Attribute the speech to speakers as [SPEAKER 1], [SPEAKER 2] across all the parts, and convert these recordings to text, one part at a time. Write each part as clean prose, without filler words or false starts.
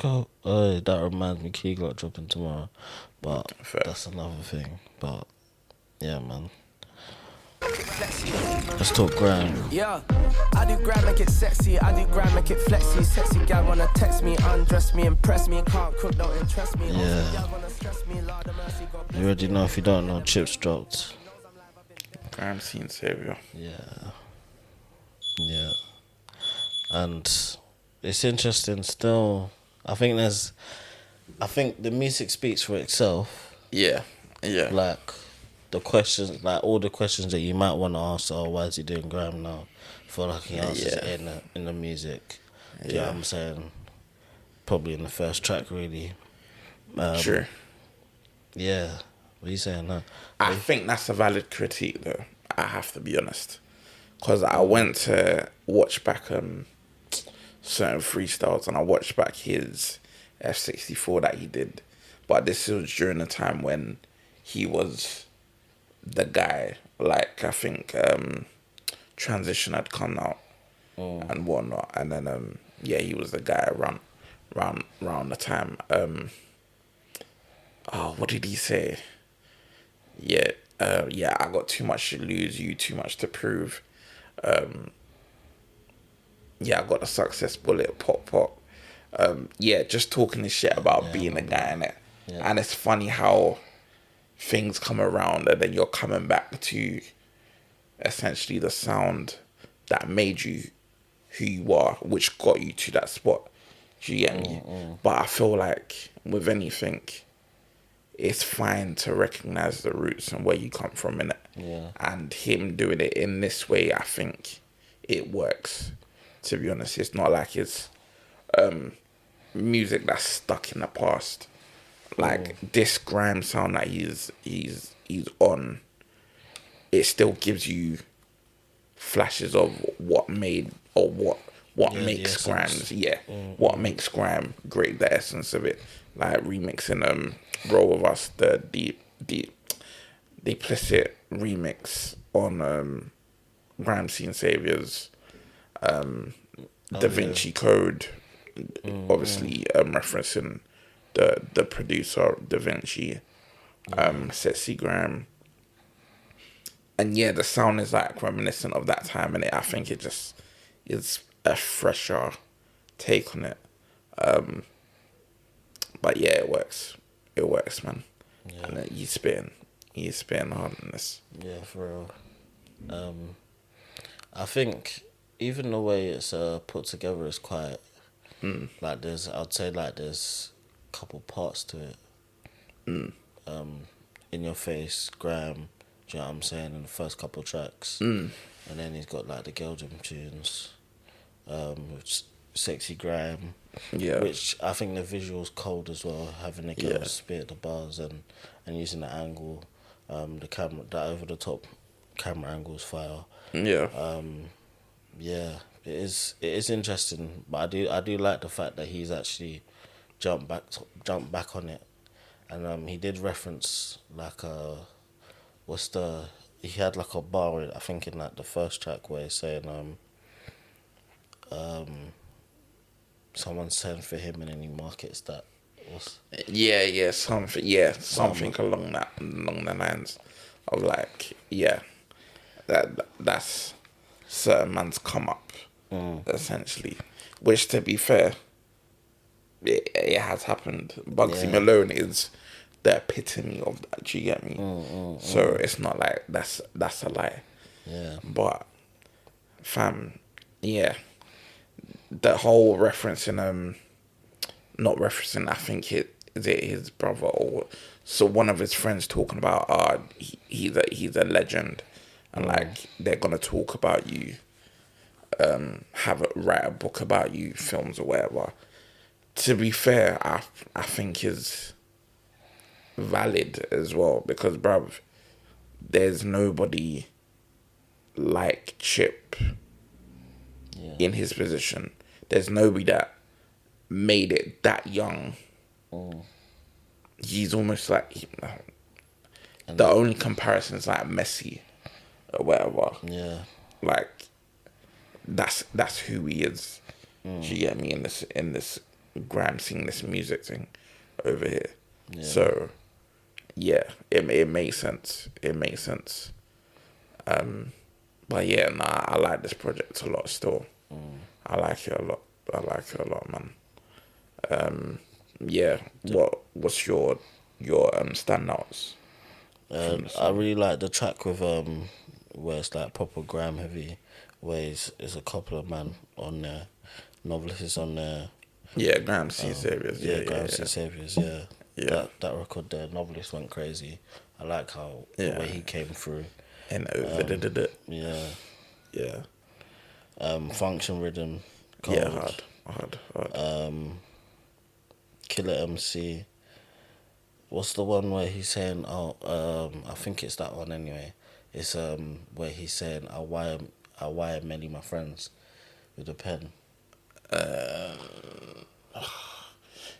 [SPEAKER 1] Cool. That reminds me, Key got dropping tomorrow, but
[SPEAKER 2] Fair.
[SPEAKER 1] that's another thing. But yeah, man. Let's talk grime.
[SPEAKER 3] Yeah, I do grime, make it sexy. I do grime, make it flexy. Sexy gal wanna text me, undress me, impress me. Can't cook, don't interest me.
[SPEAKER 1] Yeah. You already know. If you don't know, Chips dropped.
[SPEAKER 2] Grime Scene Savior.
[SPEAKER 1] Yeah. Yeah. And it's interesting still. I think the music speaks for itself.
[SPEAKER 2] Yeah.
[SPEAKER 1] Like the questions, like all the questions that you might want to ask. Oh, why is he doing grime now? I feel like he answers it in the music. Do you know what I'm saying? Probably in the first track, really.
[SPEAKER 2] Sure.
[SPEAKER 1] Yeah. What are you saying now?
[SPEAKER 2] I think that's a valid critique, though. I have to be honest, because I went to watch back certain freestyles, and I watched back his F64 that he did, but this was during the time when he was the guy. Like, I think Transition had come out and whatnot, and then he was the guy around the time. What did he say? I got too much to lose, you too much to prove. I got the success bullet, pop. Just talking this shit about being a guy in it. Yeah. And it's funny how things come around and then you're coming back to essentially the sound that made you who you are, which got you to that spot. Do you get me? But I feel like with anything, it's fine to recognize the roots and where you come from in it.
[SPEAKER 1] Yeah.
[SPEAKER 2] And him doing it in this way, I think it works. To be honest, it's not like it's music that's stuck in the past. Like this grime sound that he's on, it still gives you flashes of what made or what makes grime. What makes grime great, the essence of it. Like remixing Roll With Us, the implicit remix on Grime Scene Savior's Da Vinci Code, obviously referencing the producer Da Vinci, Sexy Grime. And the sound is like reminiscent of that time, and I think it just is a fresher take on it. But it works. It works, man. Yeah. And he's spitting hard on this.
[SPEAKER 1] Yeah, for real. I think even the way it's put together is quite like I'd say there's a couple parts to it. In Your Face, Grime, do you know what I'm saying, in the first couple tracks. And then he's got like the Geldrum tunes, which Sexy Grime. Yeah. Which I think the visual's cold as well, having the girls spit the bars and using the angle, the camera, that over the top camera angle's fire. Yeah. It is interesting, but I do like the fact that he's actually jumped back on it, and he did reference like he had like a bar, I think, in like the first track where he's saying someone sent for him and then he markets that.
[SPEAKER 2] Something along the lines of like that's certain man's come up essentially, which to be fair, it has happened. Bugsy Malone is the epitome of that. Do you get me? So it's not like that's a lie. Yeah. But fam, the whole referencing not referencing, I think his brother or so one of his friends talking about he's a legend, and like they're gonna talk about you, write a book about you, films or whatever. To be fair, I think is valid as well, because bruv, there's nobody like Chip in his position. There's nobody that made it that young. He's almost like the only comparison is like Messi or whatever. Yeah, like that's who he is. Do you get me in this Grime Scene this music thing over here.
[SPEAKER 1] Yeah.
[SPEAKER 2] So, yeah, it makes sense. It makes sense. But yeah, nah, I like this project a lot still. I like it a lot. I like it a lot, man. Yeah. What's your standouts?
[SPEAKER 1] I really like the track with where it's like proper grime heavy, where it's a couple of man on there, Novelist is on there.
[SPEAKER 2] Yeah, Grime Scene Saviors.
[SPEAKER 1] Grime Scene Saviors. Yeah.
[SPEAKER 2] Yeah.
[SPEAKER 1] That record there, Novelist went crazy. I like how the way he came through.
[SPEAKER 2] And overdid it.
[SPEAKER 1] Yeah.
[SPEAKER 2] Yeah.
[SPEAKER 1] Function Rhythm. Cold.
[SPEAKER 2] Yeah, hard.
[SPEAKER 1] Killer MC. What's the one where he's saying? I think it's that one anyway. It's where he's saying, I wire many my friends with a pen.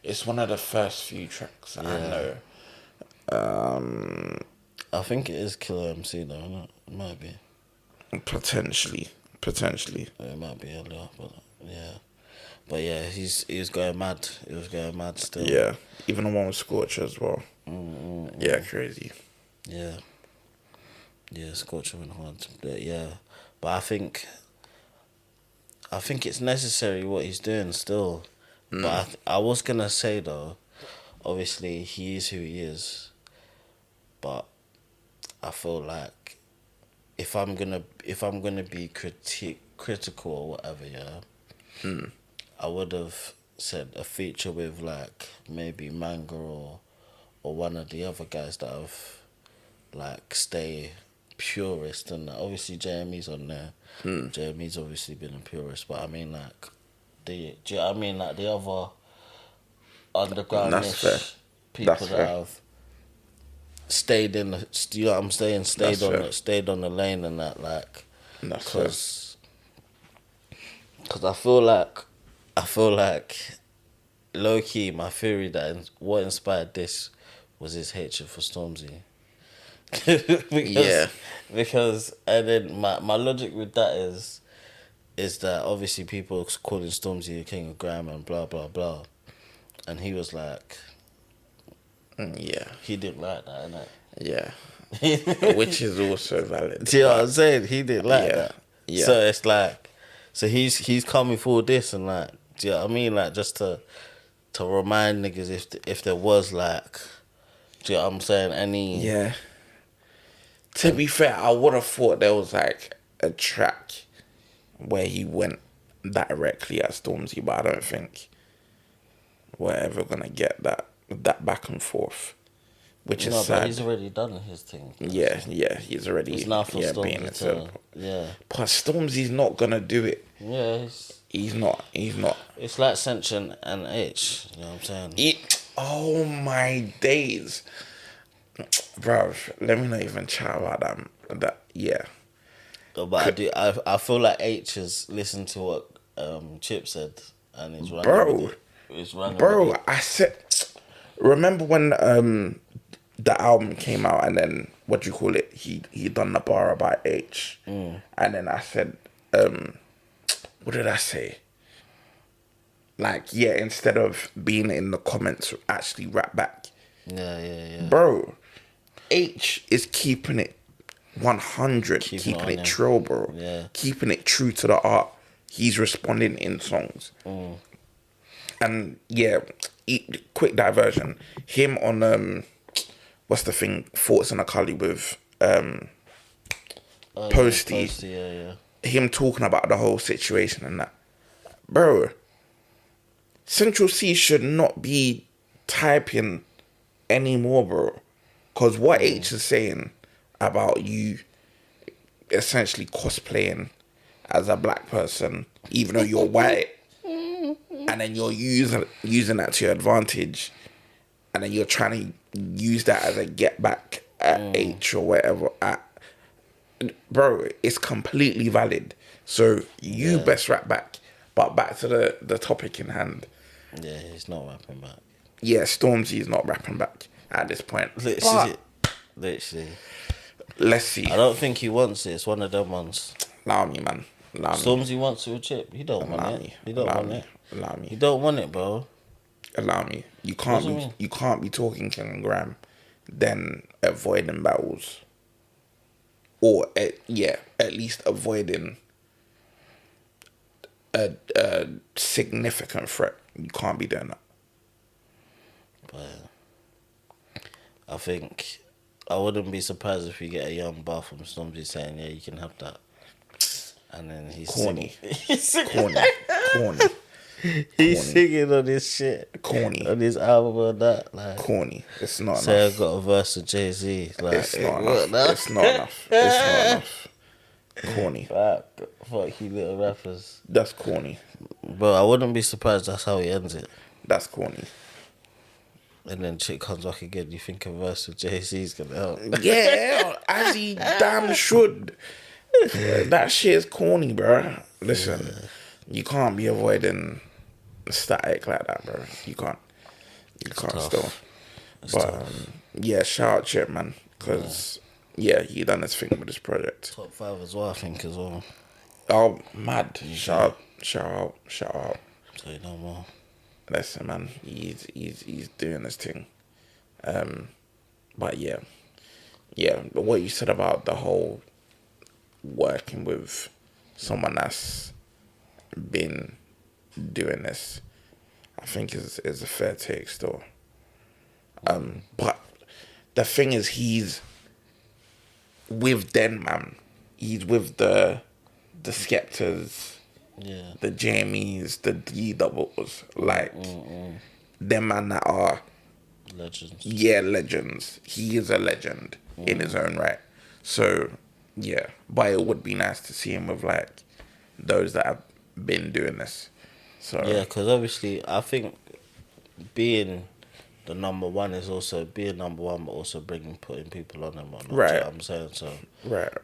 [SPEAKER 2] It's one of the first few tracks I know.
[SPEAKER 1] I think it is Killer MC though. No? It might be.
[SPEAKER 2] Potentially.
[SPEAKER 1] It might be earlier, but yeah. But yeah, he was going mad. He was going mad still.
[SPEAKER 2] Yeah, even the one with Scorcher as well. Yeah, crazy.
[SPEAKER 1] Yeah. Yeah, Scorcher went hard. But yeah, but I think it's necessary what he's doing still. But I was gonna say though, obviously he is who he is. But I feel like if I'm gonna be critical or whatever, yeah, I would have said a feature with like maybe Manga or one of the other guys that have like stay purist, and obviously JME's on there. JME's obviously been a purist, but I mean like do you know what I mean, like the other underground-ish people that have stayed in the, you know what I'm saying, stayed on the lane and that, like, because I feel like low key my theory that what inspired this was his hatred for Stormzy. because and then my logic with that is that obviously people calling Stormzy the king of grime and blah blah blah, and he was like, he didn't like that, innit?
[SPEAKER 2] Yeah. Which is also valid.
[SPEAKER 1] Do you know what I'm saying? He didn't like that. Yeah. So it's like, so he's coming for this and like, do you know what I mean? Like just to remind niggas if there was like, do you know what I'm saying? Any.
[SPEAKER 2] Yeah. To be fair, I would have thought there was like a track where he went directly at Stormzy, but I don't think we're ever gonna get that back and forth, which is sad.
[SPEAKER 1] But he's already done his thing.
[SPEAKER 2] Yeah, he's already
[SPEAKER 1] being
[SPEAKER 2] himself.
[SPEAKER 1] Yeah.
[SPEAKER 2] But Stormzy's not gonna do it.
[SPEAKER 1] Yeah,
[SPEAKER 2] he's not.
[SPEAKER 1] It's like Sentient and H. You know what I'm saying?
[SPEAKER 2] Oh my days, bruv. Let me not even chat about that. Yeah.
[SPEAKER 1] But I feel like H has listened to what Chip said and he's running with it.
[SPEAKER 2] Bro, I said, remember when the album came out and then what do you call it? He done the bar about H, and then I said, what did I say? Like, yeah, instead of being in the comments, actually rap back.
[SPEAKER 1] Yeah.
[SPEAKER 2] Bro, H is keeping it 100, keeping it true, bro.
[SPEAKER 1] Yeah.
[SPEAKER 2] Keeping it true to the art. He's responding in songs. And yeah, quick diversion. Him on what's the thing? Thoughts on a Cully with Posty.
[SPEAKER 1] Yeah.
[SPEAKER 2] Him talking about the whole situation and that. Bro, Central C should not be typing anymore, bro. Because what H is saying about you essentially cosplaying as a black person, even though you're white, and then you're using that to your advantage, and then you're trying to use that as a get back at H or whatever. Bro, it's completely valid. So you best rap back. But back to the topic in hand.
[SPEAKER 1] Yeah, he's not rapping back.
[SPEAKER 2] Yeah, Stormzy's not rapping back at this point.
[SPEAKER 1] Literally.
[SPEAKER 2] Let's see.
[SPEAKER 1] I don't think he wants it. It's one of them ones.
[SPEAKER 2] Allow me, man.
[SPEAKER 1] Stormzy wants it with Chip. He don't want it. He don't want it. He don't want it, bro.
[SPEAKER 2] Allow me. You
[SPEAKER 1] What do you
[SPEAKER 2] can't
[SPEAKER 1] mean?
[SPEAKER 2] you can't be talking King and Grime, then avoiding battles, or at least avoiding a significant threat. You can't be doing that.
[SPEAKER 1] But I think I wouldn't be surprised if you get a young bar from somebody saying, "Yeah, you can have that," and then he's
[SPEAKER 2] Corny.
[SPEAKER 1] singing.
[SPEAKER 2] Corny.
[SPEAKER 1] He's singing on his shit,
[SPEAKER 2] Corny.
[SPEAKER 1] on his album and that. Like,
[SPEAKER 2] Corny. It's not
[SPEAKER 1] say
[SPEAKER 2] enough.
[SPEAKER 1] I got a verse with Jay-Z. Like,
[SPEAKER 2] It's not
[SPEAKER 1] what
[SPEAKER 2] enough.
[SPEAKER 1] now?
[SPEAKER 2] It's not enough. It's not enough. Corny.
[SPEAKER 1] Fuck you, little rappers.
[SPEAKER 2] That's corny.
[SPEAKER 1] Bro, I wouldn't be surprised that's how he ends it.
[SPEAKER 2] That's corny.
[SPEAKER 1] And then shit comes back again. You think a verse with Jay-Z's gonna help?
[SPEAKER 2] Yeah, as he damn should. That shit is corny, bro. Listen, you can't be avoiding static like that, bro. You can't. You can't
[SPEAKER 1] tough.
[SPEAKER 2] still.
[SPEAKER 1] It's
[SPEAKER 2] But
[SPEAKER 1] tough.
[SPEAKER 2] yeah, shout out Chip, man, because he done his thing with this project.
[SPEAKER 1] Top 5 as well, I think, as well.
[SPEAKER 2] Oh, mad! Shout out.
[SPEAKER 1] So you know more.
[SPEAKER 2] Listen, man, he's doing this thing. But yeah. But what you said about the whole working with someone that's been doing this, I think is a fair take still. But the thing is, he's with Den Man. He's with the Skeptors,
[SPEAKER 1] Yeah.
[SPEAKER 2] the Jamies, the D doubles, like them man that are
[SPEAKER 1] Legends.
[SPEAKER 2] legends. He is a legend in his own right. So yeah, but it would be nice to see him with like those that have been doing this. So
[SPEAKER 1] Yeah, because obviously, I think being the number one is also being number one, but also putting people on them. Right. You know what I'm saying? So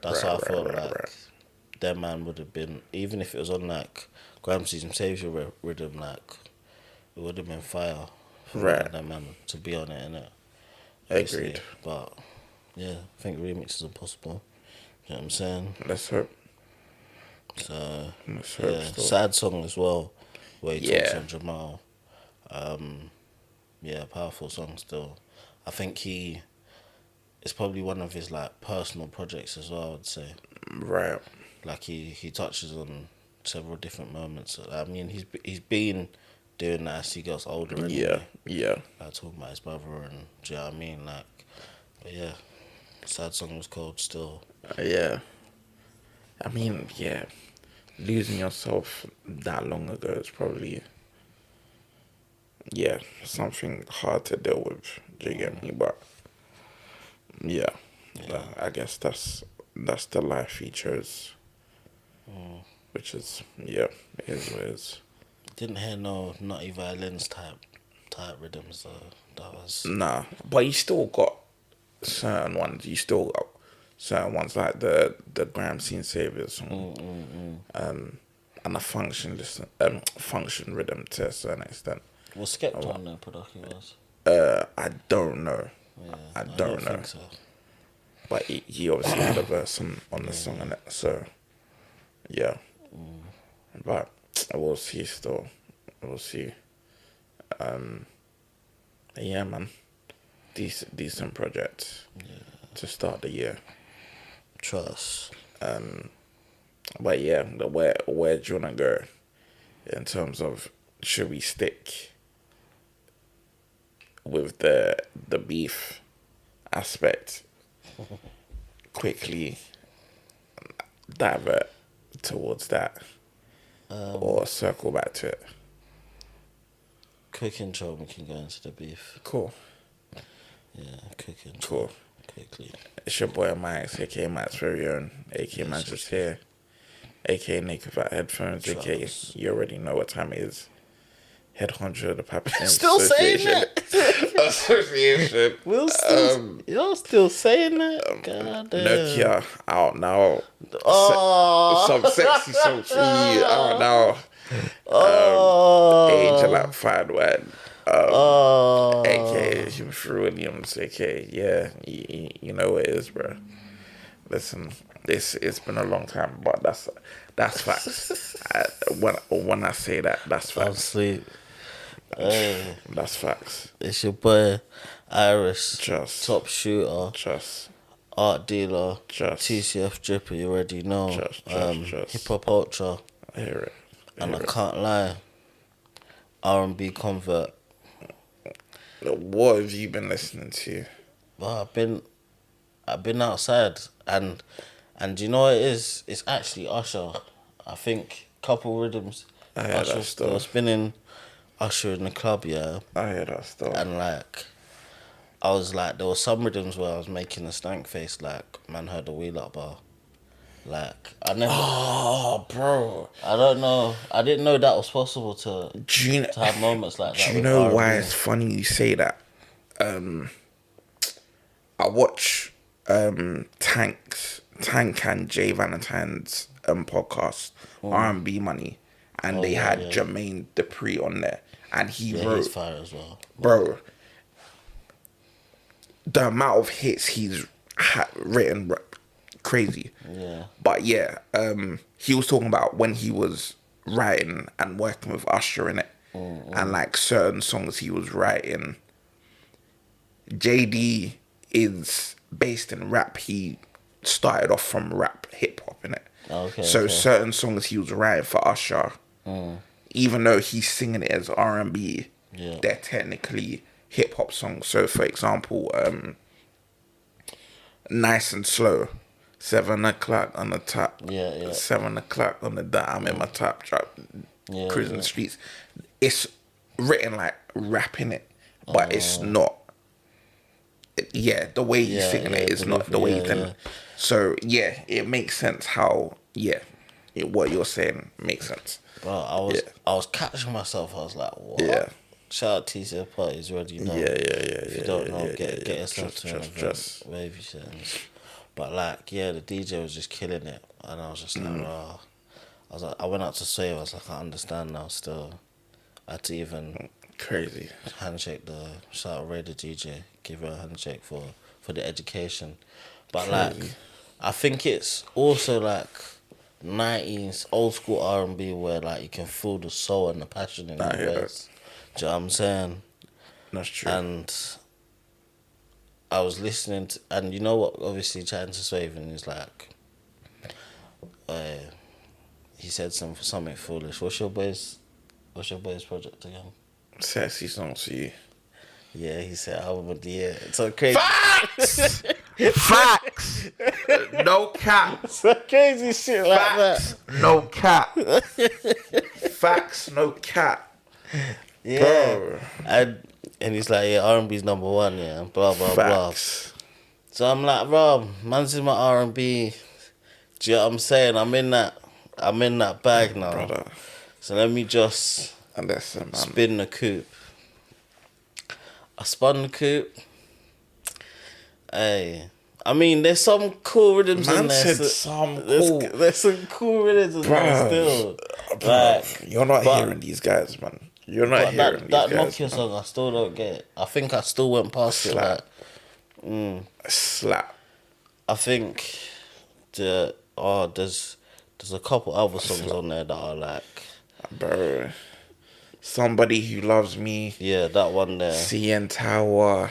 [SPEAKER 1] that's how I felt like that man would have been, even if it was on like Grime Scene Savior rhythm, like it would have been fire for that man to be on it, innit?
[SPEAKER 2] Agreed.
[SPEAKER 1] But yeah, I think remix is impossible. You know what I'm saying?
[SPEAKER 2] Let's hope.
[SPEAKER 1] So
[SPEAKER 2] Let's hope
[SPEAKER 1] yeah,
[SPEAKER 2] still.
[SPEAKER 1] sad song as well, where he talks
[SPEAKER 2] Yeah.
[SPEAKER 1] on Jamal. Yeah, powerful song still. I think it's probably one of his like personal projects as well, I would say.
[SPEAKER 2] Right.
[SPEAKER 1] Like he touches on several different moments. I mean, he's been doing that as he gets older. Anyway.
[SPEAKER 2] Yeah.
[SPEAKER 1] Like talking about his brother and do you know what I mean? Like, but yeah, sad song was cold still.
[SPEAKER 2] Yeah. I mean, yeah. Losing yourself that long ago is probably something hard to deal with. Do you get me? But yeah. I guess that's the life he chose. Which is it is what it is.
[SPEAKER 1] Didn't hear no nutty violins type rhythms though. That was
[SPEAKER 2] Nah. But you still got certain ones. You still got certain ones like the Grime Scene Savior song. And the function rhythm to a certain extent.
[SPEAKER 1] Was Skepta on the production was?
[SPEAKER 2] I don't know.
[SPEAKER 1] Yeah,
[SPEAKER 2] I don't know.
[SPEAKER 1] think so.
[SPEAKER 2] But he obviously had a verse on the song and it, so yeah. But we'll see still. We'll see. Yeah, man. Decent project to start the year.
[SPEAKER 1] Trust.
[SPEAKER 2] But yeah, where do you wanna go in terms of should we stick with the beef aspect? Quickly divert towards that, or circle back to it.
[SPEAKER 1] Quick intro, we can go into the beef.
[SPEAKER 2] Cool.
[SPEAKER 1] Yeah, quick intro.
[SPEAKER 2] Cool.
[SPEAKER 1] Quickly.
[SPEAKER 2] It's your boy Max, aka Max very own, aka Max just here, aka Nick without headphones, aka
[SPEAKER 1] Trust.
[SPEAKER 2] you already know what time it is. Head honcho of the Papa
[SPEAKER 1] Still saying that?
[SPEAKER 2] Association.
[SPEAKER 1] You're still saying that? God damn.
[SPEAKER 2] Nokia out now.
[SPEAKER 1] Oh.
[SPEAKER 2] Some sexy song for you out now. Age like fine wine. AKA Human Williams, AKA you know what it is, bro. Listen, it's been a long time, but that's facts. When I say that, that's
[SPEAKER 1] I'm
[SPEAKER 2] facts.
[SPEAKER 1] asleep.
[SPEAKER 2] That's facts.
[SPEAKER 1] It's your boy, Iris.
[SPEAKER 2] Just.
[SPEAKER 1] Top shooter.
[SPEAKER 2] Just.
[SPEAKER 1] Art dealer.
[SPEAKER 2] Just.
[SPEAKER 1] TCF dripper, you already know.
[SPEAKER 2] Just.
[SPEAKER 1] Hip hop ultra.
[SPEAKER 2] I hear it.
[SPEAKER 1] And I can't lie. R&B convert.
[SPEAKER 2] What have you been listening to?
[SPEAKER 1] Well, I've been outside and you know what it is? It's actually Usher. I think couple rhythms.
[SPEAKER 2] I hear
[SPEAKER 1] Usher,
[SPEAKER 2] that stuff.
[SPEAKER 1] they were spinning Usher in the club, yeah.
[SPEAKER 2] I hear that stuff.
[SPEAKER 1] And like, I was like, there were some rhythms where I was making a stank face, like, man heard the wheel up bar. Like, I never.
[SPEAKER 2] Oh, bro.
[SPEAKER 1] I don't know. I didn't know that was possible to have moments like that.
[SPEAKER 2] Do you know why it's funny you say that? I watch Tank and Jay Valentine's podcast, R&B Money, and they had Jermaine Dupri on there, and he wrote.
[SPEAKER 1] He's fire as well,
[SPEAKER 2] bro. The amount of hits he's written, crazy.
[SPEAKER 1] Yeah.
[SPEAKER 2] But yeah, he was talking about when he was writing and working with Usher in it, and like certain songs he was writing. JD is based in rap. He started off from rap, hip hop in it. So certain songs he was writing for Usher, even though he's singing it as R&B, they're technically hip hop songs. So for example, Nice and Slow. 7 o'clock on the top. 7 o'clock on the dot. I'm in my top drop. Cruising the streets. It's written like rapping it, but it's not. The way he's singing it is not the way he can. So it makes sense how what you're saying makes sense.
[SPEAKER 1] Bro, I was catching myself. I was like, what?
[SPEAKER 2] Yeah.
[SPEAKER 1] Shout out TCF parties, already know. If you don't know, get yourself to an event, wavy settings. But like, the DJ was just killing it, and I was just like, oh. I was like, I went out to Sway. I was like, I understand now. Still, I had to even
[SPEAKER 2] crazy
[SPEAKER 1] handshake shout out Ray the DJ, give her a handshake for the education. But like, I think it's also like 90s old school R&B where like you can feel the soul and the passion in the words. Do you know what I'm saying?
[SPEAKER 2] That's true.
[SPEAKER 1] And I was listening to, and you know what, obviously chatting to Swaven is like, he said something foolish. What's your boy's project again?
[SPEAKER 2] Sexy songs for you.
[SPEAKER 1] Yeah, he said album of the year. It's so crazy.
[SPEAKER 2] Facts! Facts! No cap.
[SPEAKER 1] So crazy shit like
[SPEAKER 2] Facts,
[SPEAKER 1] that.
[SPEAKER 2] No cap. Facts, no cap.
[SPEAKER 1] Yeah.
[SPEAKER 2] Bro.
[SPEAKER 1] And he's like, R&B's number one, and blah, blah,
[SPEAKER 2] Facts.
[SPEAKER 1] blah. So I'm like, bro, man's in my R&B. Do you know what I'm saying? I'm in that bag now.
[SPEAKER 2] Brother.
[SPEAKER 1] So let me just spin the coupe. I spun the coupe. Hey, I mean, there's some cool rhythms in there.
[SPEAKER 2] Said some cool.
[SPEAKER 1] There's some cool rhythms in there still. Like,
[SPEAKER 2] you're not hearing these guys, man. You're not hearing these guys. That
[SPEAKER 1] Nokia song, I still don't get it. I think I still went past it. Like,
[SPEAKER 2] slap.
[SPEAKER 1] I think there's a couple other songs on there that are like,
[SPEAKER 2] bro, Somebody Who Loves Me.
[SPEAKER 1] Yeah, that one there.
[SPEAKER 2] CN Tower.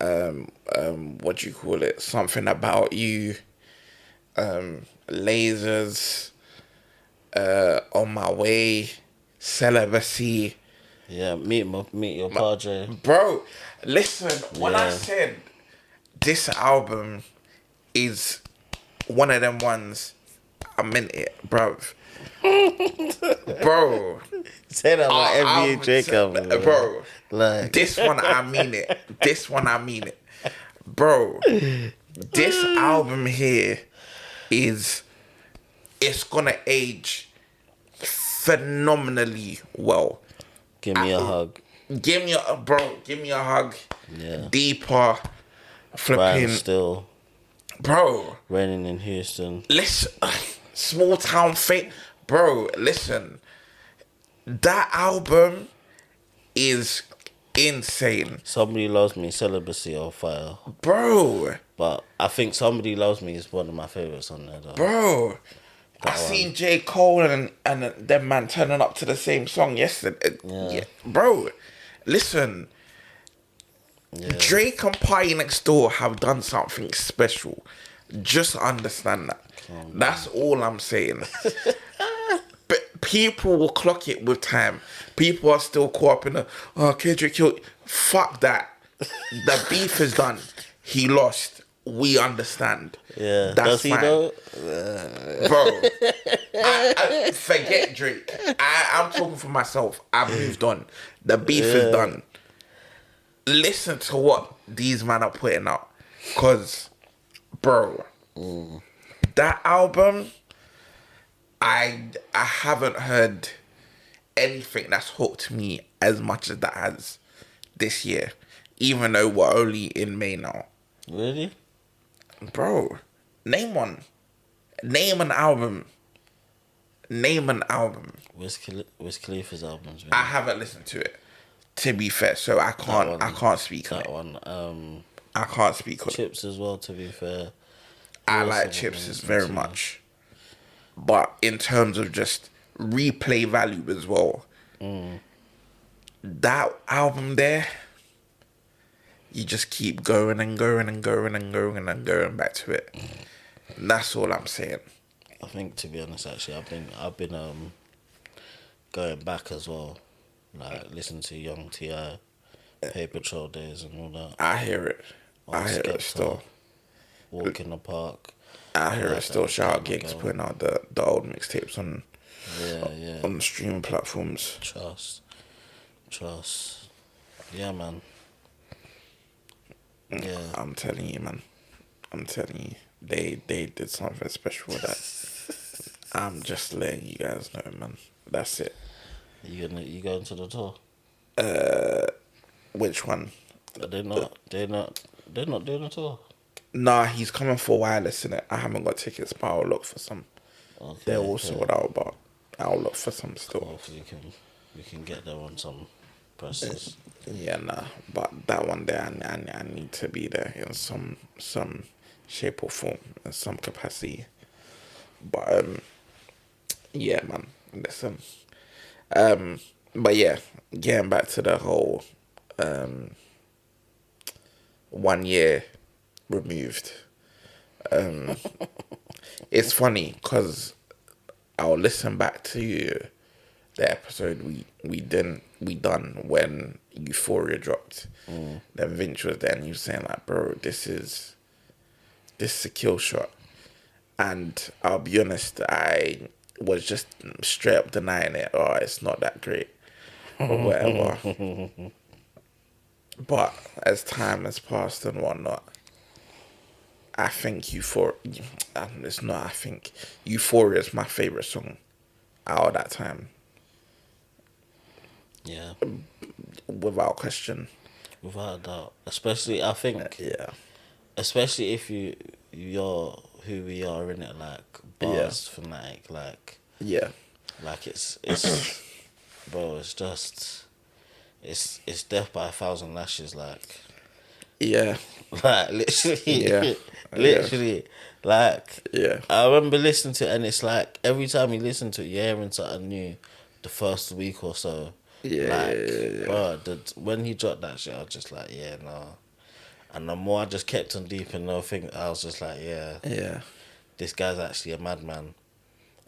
[SPEAKER 2] What do you call it? Something About You. Lasers. On My Way. Celibacy.
[SPEAKER 1] Yeah, meet your padre.
[SPEAKER 2] Bro, listen, when I said this album is one of them ones, I meant it, bro. Bro.
[SPEAKER 1] Say that about every Drake album.
[SPEAKER 2] Bro.
[SPEAKER 1] Like,
[SPEAKER 2] this one, I mean it. This one, I mean it. Bro, this album here it's gonna age phenomenally well.
[SPEAKER 1] Give me a hug.
[SPEAKER 2] Give me a hug.
[SPEAKER 1] Yeah.
[SPEAKER 2] Deeper. Flipping.
[SPEAKER 1] Still.
[SPEAKER 2] Bro.
[SPEAKER 1] Raining in Houston.
[SPEAKER 2] Listen. Small Town Fate. Bro, listen. That album is insane.
[SPEAKER 1] Somebody Loves Me, Celibacy or Fire.
[SPEAKER 2] Bro.
[SPEAKER 1] But I think Somebody Loves Me is one of my favorites on there though.
[SPEAKER 2] Bro. I seen J. Cole and them man turning up to the same song yesterday. Yeah. Bro, listen. Yeah. Drake and Party Next Door have done something special. Just understand that. That's all I'm saying. But people will clock it with time. People are still caught up in the, Kendrick killed. Fuck that. The beef is done. He lost. We understand.
[SPEAKER 1] Yeah.
[SPEAKER 2] That's
[SPEAKER 1] Does he
[SPEAKER 2] fine.
[SPEAKER 1] though?
[SPEAKER 2] Bro, I forget Drake. I'm talking for myself. I've moved on. The beef is done. Listen to what these men are putting out. Because, bro, that album, I haven't heard anything that's hooked me as much as that has this year. Even though we're only in May now.
[SPEAKER 1] Really?
[SPEAKER 2] Bro, name one. Name an album. Name an album.
[SPEAKER 1] Wiz Khalifa's albums.
[SPEAKER 2] I haven't listened to it, to be fair, so I can't speak on it.
[SPEAKER 1] That one.
[SPEAKER 2] I can't speak on
[SPEAKER 1] Chips as well, to be fair.
[SPEAKER 2] I like Chips very much. But in terms of just replay value as well, that album there, you just keep going and going and going and going and going back to it. That's all I'm saying.
[SPEAKER 1] I think, to be honest, actually, I've been going back as well, like listening to Young T.I., Paper Trail days and all that.
[SPEAKER 2] I hear it. I hear it still.
[SPEAKER 1] Walk in the Park.
[SPEAKER 2] I hear it still. Shout out Gigs putting out the old mixtapes on on the streaming platforms.
[SPEAKER 1] Trust. Yeah, man. Yeah.
[SPEAKER 2] I'm telling you, man. I'm telling you. They did something special with that. I'm just letting you guys know, man. That's it.
[SPEAKER 1] You going to the tour?
[SPEAKER 2] Which one?
[SPEAKER 1] They're not doing a tour.
[SPEAKER 2] Nah, he's coming for Wireless, innit? I haven't got tickets, but I'll look for some. Okay, they're all sold out, but I'll look for some still.
[SPEAKER 1] Hopefully we can get there on some presses.
[SPEAKER 2] Yeah, nah. But that one there, I need to be there in some shape or form, in some capacity. But yeah, man. Listen. But yeah, getting back to the whole 1 year removed. It's funny because I'll listen back to the episode we done when Euphoria dropped. Then Vince was there and he was saying like, bro, this is a kill shot. And I'll be honest, I was just straight up denying it. Oh, it's not that great or whatever. But as time has passed and whatnot, I think Euphoria is my favourite song out of that time.
[SPEAKER 1] Yeah.
[SPEAKER 2] Without question.
[SPEAKER 1] Without a doubt. Especially, I think...
[SPEAKER 2] Yeah.
[SPEAKER 1] Especially if you're who we are, in it, like, bars fanatic, like...
[SPEAKER 2] Yeah.
[SPEAKER 1] Like, it's bro, it's just... It's death by 1,000 lashes, like...
[SPEAKER 2] Yeah.
[SPEAKER 1] Like, literally.
[SPEAKER 2] Yeah.
[SPEAKER 1] Literally. Like...
[SPEAKER 2] Yeah.
[SPEAKER 1] I remember listening to it, and it's like, every time you listen to it, you're hearing something new the first week or so.
[SPEAKER 2] Yeah.
[SPEAKER 1] Bro, when he dropped that shit, I was just like, yeah, no. And the more I just kept on deep in the thing, I was just like, yeah, this guy's actually a madman.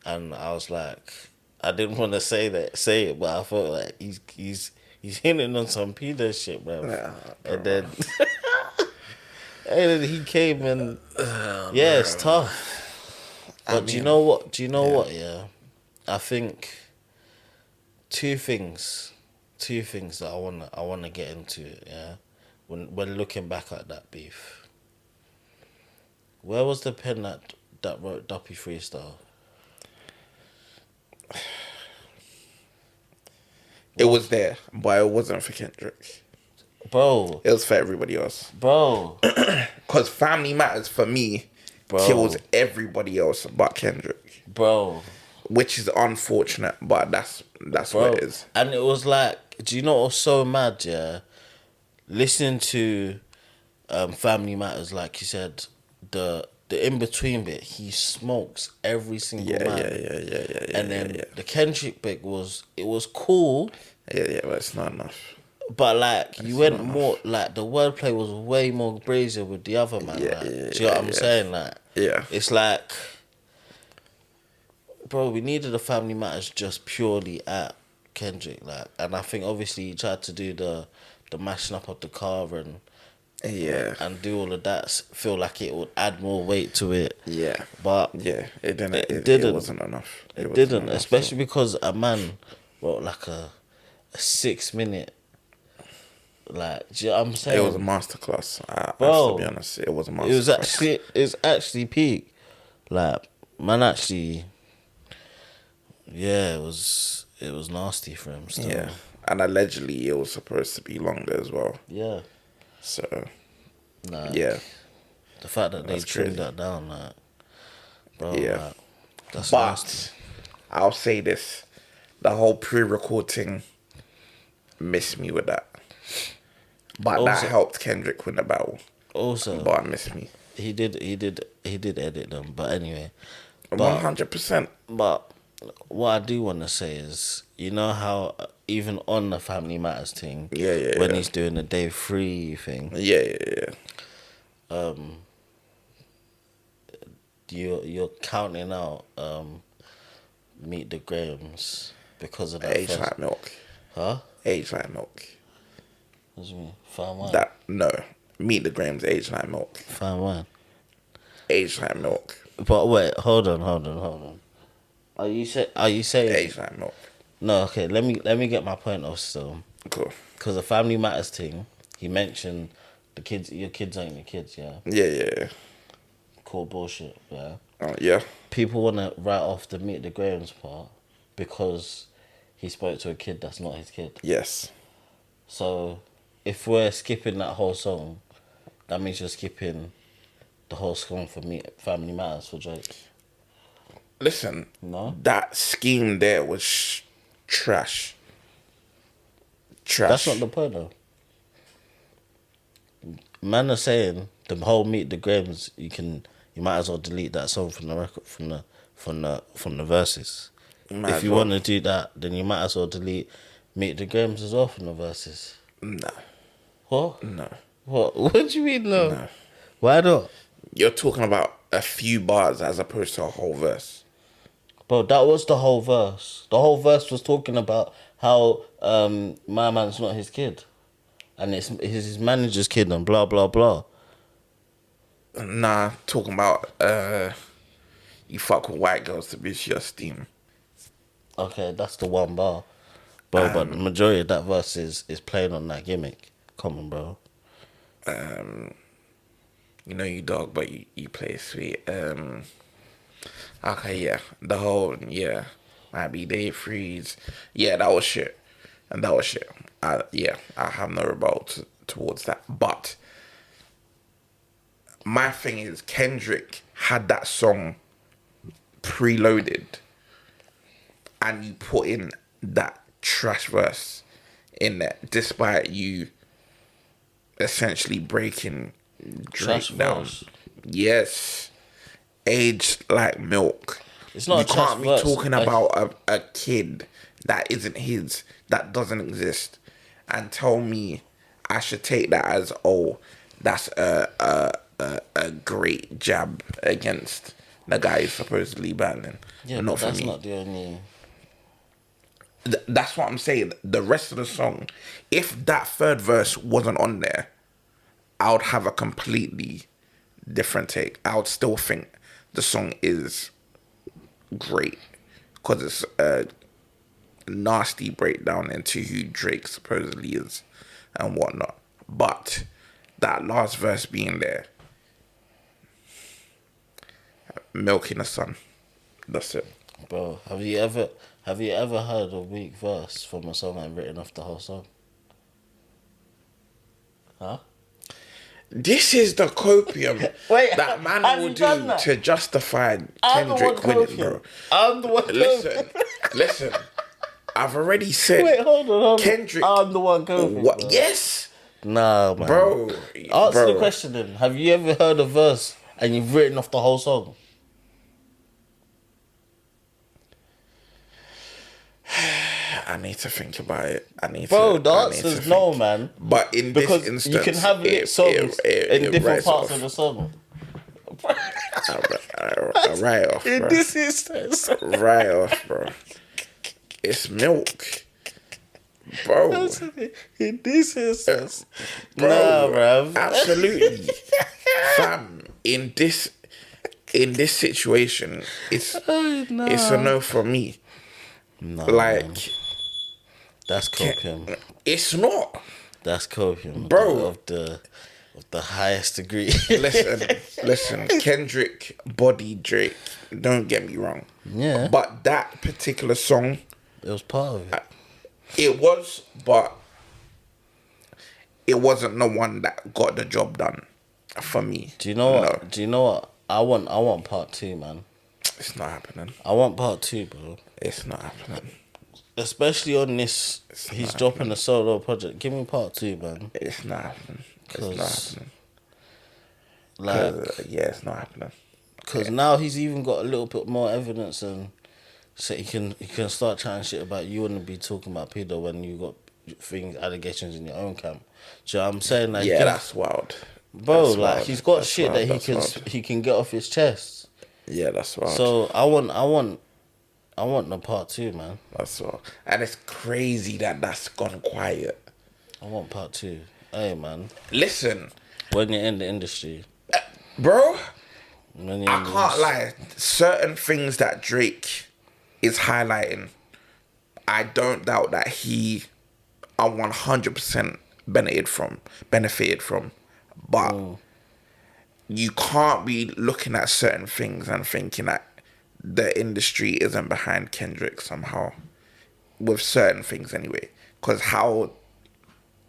[SPEAKER 1] And I was like, I didn't want to say it, but I felt like he's hitting on some pedo shit, bro. And then he came and it's tough. But do you know what? Yeah, I think two things that I wanna get into. Yeah, when looking back at that beef, where was the pen that wrote Duppy Freestyle?
[SPEAKER 2] It was there, but it wasn't for Kendrick.
[SPEAKER 1] Bro.
[SPEAKER 2] It was for everybody else.
[SPEAKER 1] Bro.
[SPEAKER 2] Because Family Matters, for me, kills everybody else but Kendrick.
[SPEAKER 1] Bro.
[SPEAKER 2] Which is unfortunate, but that's what it is.
[SPEAKER 1] And it was like, do you know what was so mad, yeah? Listening to Family Matters, like you said, the the in between bit, he smokes every single man.
[SPEAKER 2] Yeah.
[SPEAKER 1] And then the Kendrick bit was cool.
[SPEAKER 2] Yeah, but it's not enough.
[SPEAKER 1] But like you went more like the wordplay was way more brazier with the other man. Do you know what I'm saying? Like, it's like, bro, we needed a Family Matters just purely at Kendrick, like, and I think obviously he tried to do the mashing up of the car and do all of that. Feel like it would add more weight to it.
[SPEAKER 2] Yeah,
[SPEAKER 1] but
[SPEAKER 2] it didn't. It wasn't enough.
[SPEAKER 1] It didn't, especially because a man wrote like a 6 minute. Like, do you know what I'm saying?
[SPEAKER 2] It was a masterclass. I have to be honest. It was a masterclass.
[SPEAKER 1] It was actually peak. Like, man, actually, it was nasty for him. Still.
[SPEAKER 2] Yeah, and allegedly it was supposed to be longer as well.
[SPEAKER 1] Yeah.
[SPEAKER 2] So,
[SPEAKER 1] like,
[SPEAKER 2] the
[SPEAKER 1] fact that they trimmed that down, like, bro, like, that's
[SPEAKER 2] but
[SPEAKER 1] nasty.
[SPEAKER 2] I'll say this: the whole pre-record thing missed me with that. But also, that helped Kendrick win the battle.
[SPEAKER 1] Also,
[SPEAKER 2] but it missed me.
[SPEAKER 1] He did edit them, but anyway,
[SPEAKER 2] 100%.
[SPEAKER 1] But what I do want to say is, you know how even on the Family Matters thing, when he's doing the day 3 thing, you're counting out Meet the Grahams because of that.
[SPEAKER 2] Age like milk.
[SPEAKER 1] Huh?
[SPEAKER 2] Age like milk.
[SPEAKER 1] What do you mean? Fine wine?
[SPEAKER 2] Meet the Grahams, age like milk.
[SPEAKER 1] Fine wine.
[SPEAKER 2] Age like milk.
[SPEAKER 1] But wait, hold on. Are you saying
[SPEAKER 2] age like milk?
[SPEAKER 1] No, okay. Let me get my point off still.
[SPEAKER 2] Cool.
[SPEAKER 1] Because the Family Matters thing, he mentioned the kids. Your kids ain't your kids, yeah.
[SPEAKER 2] Yeah.
[SPEAKER 1] Cool bullshit, yeah.
[SPEAKER 2] Yeah.
[SPEAKER 1] People want to write off the Meet the Grahams part because he spoke to a kid that's not his kid.
[SPEAKER 2] Yes.
[SPEAKER 1] So, if we're skipping that whole song, that means you're skipping the whole song for Family Matters for Drake.
[SPEAKER 2] Listen,
[SPEAKER 1] no?
[SPEAKER 2] That scheme there was trash.
[SPEAKER 1] That's not the point though. Man are saying the whole Meet the Grahams, you might as well delete that song from the record from the verses. If you want to do that, then you might as well delete Meet the Grahams as well from the verses.
[SPEAKER 2] No.
[SPEAKER 1] What?
[SPEAKER 2] No.
[SPEAKER 1] What? What do you mean no?
[SPEAKER 2] No.
[SPEAKER 1] Why not?
[SPEAKER 2] You're talking about a few bars as opposed to a whole verse.
[SPEAKER 1] Bro, that was the whole verse. The whole verse was talking about how my man's not his kid. And it's his manager's kid and blah, blah, blah.
[SPEAKER 2] Nah, talking about you fuck with white girls to boost your steam. Okay,
[SPEAKER 1] that's the one bar. Bro, but the majority of that verse is playing on that gimmick. Come on, bro.
[SPEAKER 2] You know you dog, but you play sweet. Okay, yeah. The whole, might be day freeze. Yeah, that was shit. And that was shit. I have no rebuttal towards that. But my thing is, Kendrick had that song preloaded and you put in that trash verse in there, despite you essentially breaking Drake down.
[SPEAKER 1] Verse.
[SPEAKER 2] Yes. Aged like milk.
[SPEAKER 1] It's not.
[SPEAKER 2] You can't be talking about a kid that isn't his, that doesn't exist, and tell me I should take that as, oh, that's a great jab against the guy who's supposedly battling.
[SPEAKER 1] Yeah, but that's not the only.
[SPEAKER 2] That's what I'm saying. The rest of the song, if that third verse wasn't on there, I would have a completely different take. I would still think the song is great because it's a nasty breakdown into who Drake supposedly is and whatnot. But that last verse being there, milk in the sun. That's it.
[SPEAKER 1] Bro, have you ever heard a weak verse from a song and written off the whole song? Huh?
[SPEAKER 2] This is the copium that man will do to justify Kendrick winning, bro.
[SPEAKER 1] I'm the one.
[SPEAKER 2] Listen. I've already said.
[SPEAKER 1] Wait, hold on.
[SPEAKER 2] Kendrick.
[SPEAKER 1] I'm the one coping.
[SPEAKER 2] What? Yes.
[SPEAKER 1] Nah, man.
[SPEAKER 2] Bro.
[SPEAKER 1] Answer the question then. Have you ever heard a verse and you've written off the whole song.
[SPEAKER 2] I need to think about it.
[SPEAKER 1] The answer is no, man.
[SPEAKER 2] But in
[SPEAKER 1] because
[SPEAKER 2] this instance,
[SPEAKER 1] you can have lit songs in different parts of the song.
[SPEAKER 2] Right off, bro.
[SPEAKER 1] In this instance.
[SPEAKER 2] Right off, bro. It's milk. Bro.
[SPEAKER 1] In this instance.
[SPEAKER 2] Bro,
[SPEAKER 1] nah, bruv.
[SPEAKER 2] Absolutely. Fam, in this situation, it's a no for me.
[SPEAKER 1] Nah,
[SPEAKER 2] like,
[SPEAKER 1] man. That's copium.
[SPEAKER 2] It's not.
[SPEAKER 1] That's copium,
[SPEAKER 2] bro.
[SPEAKER 1] Of the highest degree.
[SPEAKER 2] listen. Kendrick bodied Drake. Don't get me wrong.
[SPEAKER 1] Yeah.
[SPEAKER 2] But that particular song,
[SPEAKER 1] it was part of it.
[SPEAKER 2] It was, but it wasn't the one that got the job done for me.
[SPEAKER 1] Do you know what? Do you know what? I want part 2, man.
[SPEAKER 2] It's not happening.
[SPEAKER 1] I want part 2, bro.
[SPEAKER 2] It's not happening.
[SPEAKER 1] Especially on this, he's dropping a solo project. Give me part 2, man.
[SPEAKER 2] It's not happening. It's not happening.
[SPEAKER 1] Like,
[SPEAKER 2] yeah, it's not happening.
[SPEAKER 1] Because now he's even got a little bit more evidence, and so he can start chatting shit about you wouldn't be talking about pedo when you got allegations in your own camp. Do you know what I'm saying? Like,
[SPEAKER 2] yeah, that's wild.
[SPEAKER 1] Bro,
[SPEAKER 2] that's
[SPEAKER 1] like
[SPEAKER 2] wild.
[SPEAKER 1] he's got
[SPEAKER 2] that's
[SPEAKER 1] shit
[SPEAKER 2] wild.
[SPEAKER 1] that he can get off his chest.
[SPEAKER 2] Yeah, that's wild.
[SPEAKER 1] So I want the part 2, man.
[SPEAKER 2] That's wild. And it's crazy that that's gone quiet.
[SPEAKER 1] I want part 2. Hey, man.
[SPEAKER 2] Listen.
[SPEAKER 1] When you're in the industry.
[SPEAKER 2] Bro, I can't lie. Certain things that Drake is highlighting, I don't doubt that he 100% benefited from. But you can't be looking at certain things and thinking that the industry isn't behind Kendrick somehow. With certain things anyway. Because how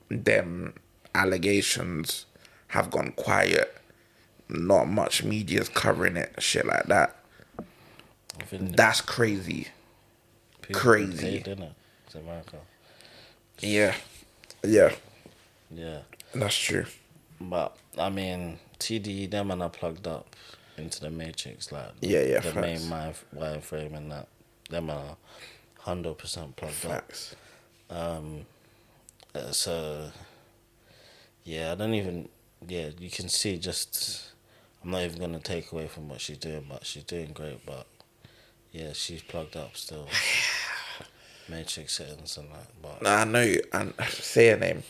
[SPEAKER 2] them allegations have gone quiet, not much media's covering it, shit like that. That's crazy. Crazy.
[SPEAKER 1] It's America.
[SPEAKER 2] Yeah. That's true.
[SPEAKER 1] But I mean, TDE, them and I plugged up into the Matrix, like
[SPEAKER 2] the
[SPEAKER 1] facts. Main wireframe and that. Them are 100% plugged
[SPEAKER 2] facts.
[SPEAKER 1] up. So yeah, I don't even. Yeah, you can see just. I'm not even gonna take away from what she's doing, but she's doing great. But yeah, she's plugged up still. Matrix settings and that. But
[SPEAKER 2] Nah, I know you. And say her name.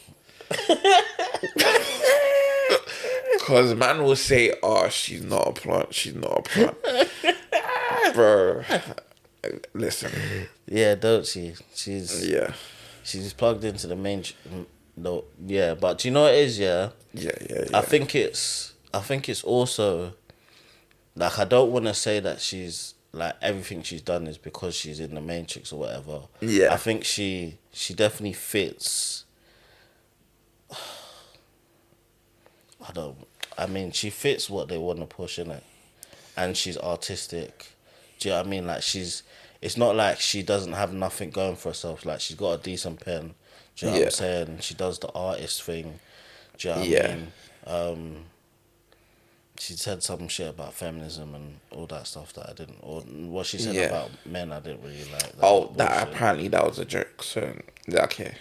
[SPEAKER 2] Because man will say, "Oh, she's not a plant. She's not a plant." Bro, listen.
[SPEAKER 1] Yeah, don't she? She's plugged into the main. No, yeah, but do you know what it is? Yeah. I think it's also like, I don't want to say that she's like everything she's done is because she's in the Matrix or whatever.
[SPEAKER 2] Yeah.
[SPEAKER 1] I think she definitely fits. She fits what they want to push in it, and she's artistic. Do you know what I mean? Like it's not like she doesn't have nothing going for herself. Like, she's got a decent pen. Do you know what I'm saying? She does the artist thing. Do you know what I mean? She said some shit about feminism and all that stuff that I didn't, or what she said about men, I didn't really like.
[SPEAKER 2] That apparently that was a joke. So okay,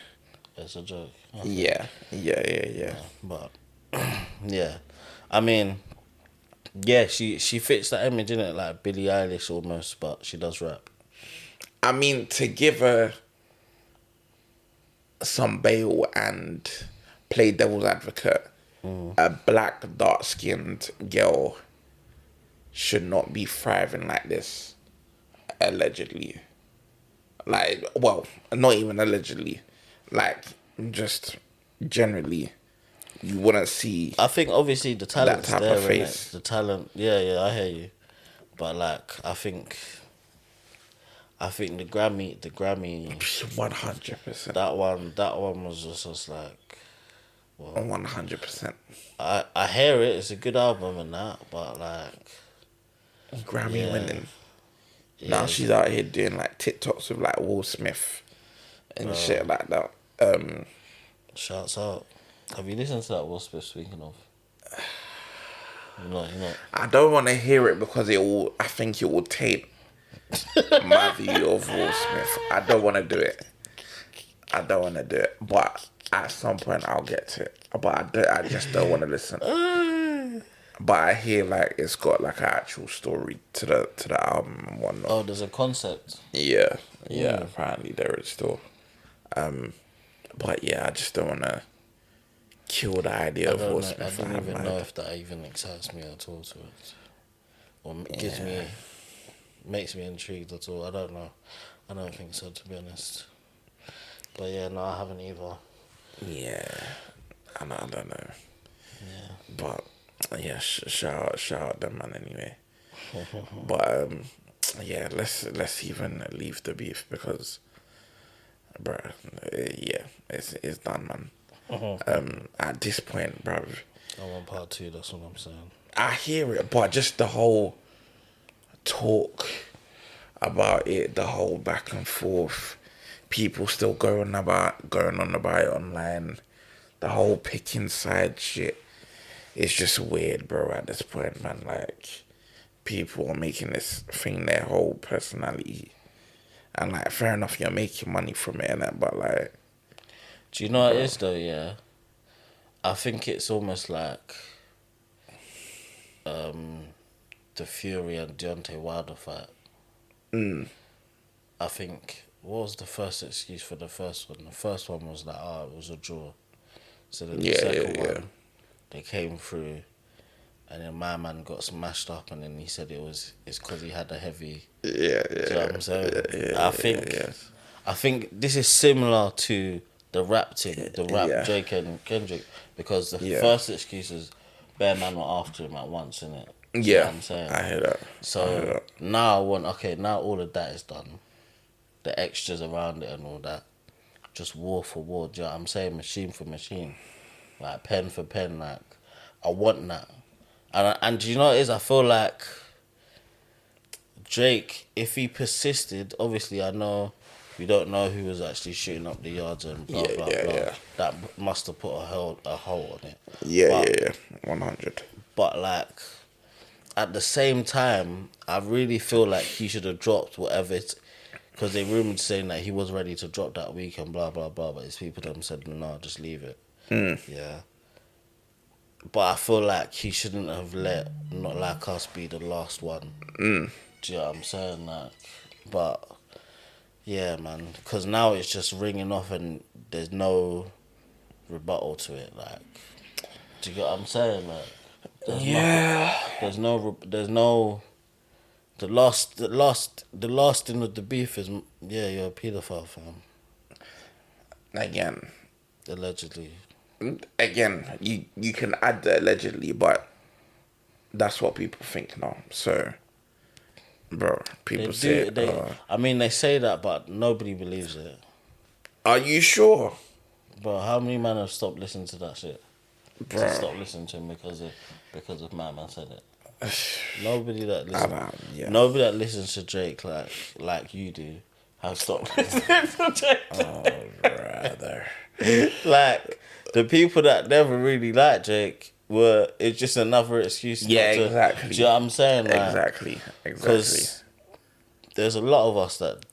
[SPEAKER 1] it's a joke. Okay.
[SPEAKER 2] Yeah.
[SPEAKER 1] But yeah, I mean, yeah, she fits that image, innit? Like Billie Eilish almost, but she does rap.
[SPEAKER 2] I mean, to give her some bail and play devil's advocate, a black, dark-skinned girl should not be thriving like this, allegedly. Like, well, not even allegedly. Like, just generally, you wouldn't see.
[SPEAKER 1] I think obviously the talent's
[SPEAKER 2] that type
[SPEAKER 1] there,
[SPEAKER 2] of face.
[SPEAKER 1] The talent, yeah, I hear you, but like, I think the Grammy,
[SPEAKER 2] 100%.
[SPEAKER 1] That one was just like, well,
[SPEAKER 2] 100%.
[SPEAKER 1] I hear it. It's a good album and that, but like,
[SPEAKER 2] Grammy winning. Now she's out here doing like TikToks with like Will Smith and shit like that.
[SPEAKER 1] Shouts out. Have you listened to that Will Smith, speaking of? You're not.
[SPEAKER 2] I don't want to hear it because I think it will taint my view of Will Smith. I don't want to do it. But at some point I'll get to it. But I just don't want to listen. But I hear like it's got like an actual story to the album and whatnot.
[SPEAKER 1] Oh, there's a concept.
[SPEAKER 2] Yeah. Apparently there is still. But yeah, I just don't want to kill the idea of Will Smith.
[SPEAKER 1] I don't even know if that even excites me at all to it, or makes me intrigued at all. I don't know. I don't think so, to be honest. But yeah, no, I haven't either.
[SPEAKER 2] Yeah, I don't know.
[SPEAKER 1] Yeah.
[SPEAKER 2] But yeah, shout out them man anyway. But yeah, let's even leave the beef because, bruh, yeah, it's done, man. At this point, bruv,
[SPEAKER 1] I want part 2. That's what I'm saying.
[SPEAKER 2] I hear it, but just the whole talk about it, the whole back and forth, people still going on about it online, the whole picking side shit. It's just weird, bro, at this point, man. Like, people are making this thing their whole personality. And, like, fair enough, you're making money from it and that, but, like...
[SPEAKER 1] Do you know what it is, though, yeah? I think it's almost like the Fury and Deontay Wilder fight. I think, what was the first excuse for the first one? The first one was like, it was a draw. So then the second one, they came through, and then my man got smashed up, and then he said it's because he had a heavy.
[SPEAKER 2] Yeah.
[SPEAKER 1] Do you know what I'm saying?
[SPEAKER 2] Yeah,
[SPEAKER 1] I think this is similar to the rap thing, Drake and Kendrick, because the first excuse is bare man were after him at once, innit? You know what I'm saying?
[SPEAKER 2] I hear that.
[SPEAKER 1] So now now all of that is done. The extras around it and all that. Just war for war, do you know what I'm saying? Machine for machine. Like pen for pen, like I want that. And do you know what it is? I feel like Drake, if he persisted, obviously I know we don't know who was actually shooting up the yards and blah blah blah.
[SPEAKER 2] Yeah.
[SPEAKER 1] That must have put a hole on it.
[SPEAKER 2] Yeah, 100.
[SPEAKER 1] But like at the same time, I really feel like he should have dropped whatever it's, because they rumoured saying that he was ready to drop that week and blah blah blah, but his people them said no, just leave it. Yeah. But I feel like he shouldn't have let Not Like Us be the last one. Do you know what I'm saying? Like, but yeah, man, because now it's just ringing off and there's no rebuttal to it. Like, do you get what I'm saying? Like, there's no. The last thing of the beef is you're a paedophile, fam.
[SPEAKER 2] Again,
[SPEAKER 1] allegedly.
[SPEAKER 2] Again, you can add the allegedly, but that's what people think now. So, bro, people say
[SPEAKER 1] they say that, but nobody believes it.
[SPEAKER 2] Are you sure?
[SPEAKER 1] Bro, how many men have stopped listening to that shit?
[SPEAKER 2] Bro.
[SPEAKER 1] Stop listening to him because of my man said it. Nobody that listens to Drake like you do have stopped listening to Drake.
[SPEAKER 2] Oh, brother.
[SPEAKER 1] Like, the people that never really liked Drake it's just another excuse.
[SPEAKER 2] Exactly.
[SPEAKER 1] Do you know what I'm saying? Like,
[SPEAKER 2] exactly.
[SPEAKER 1] Because there's a lot of us that,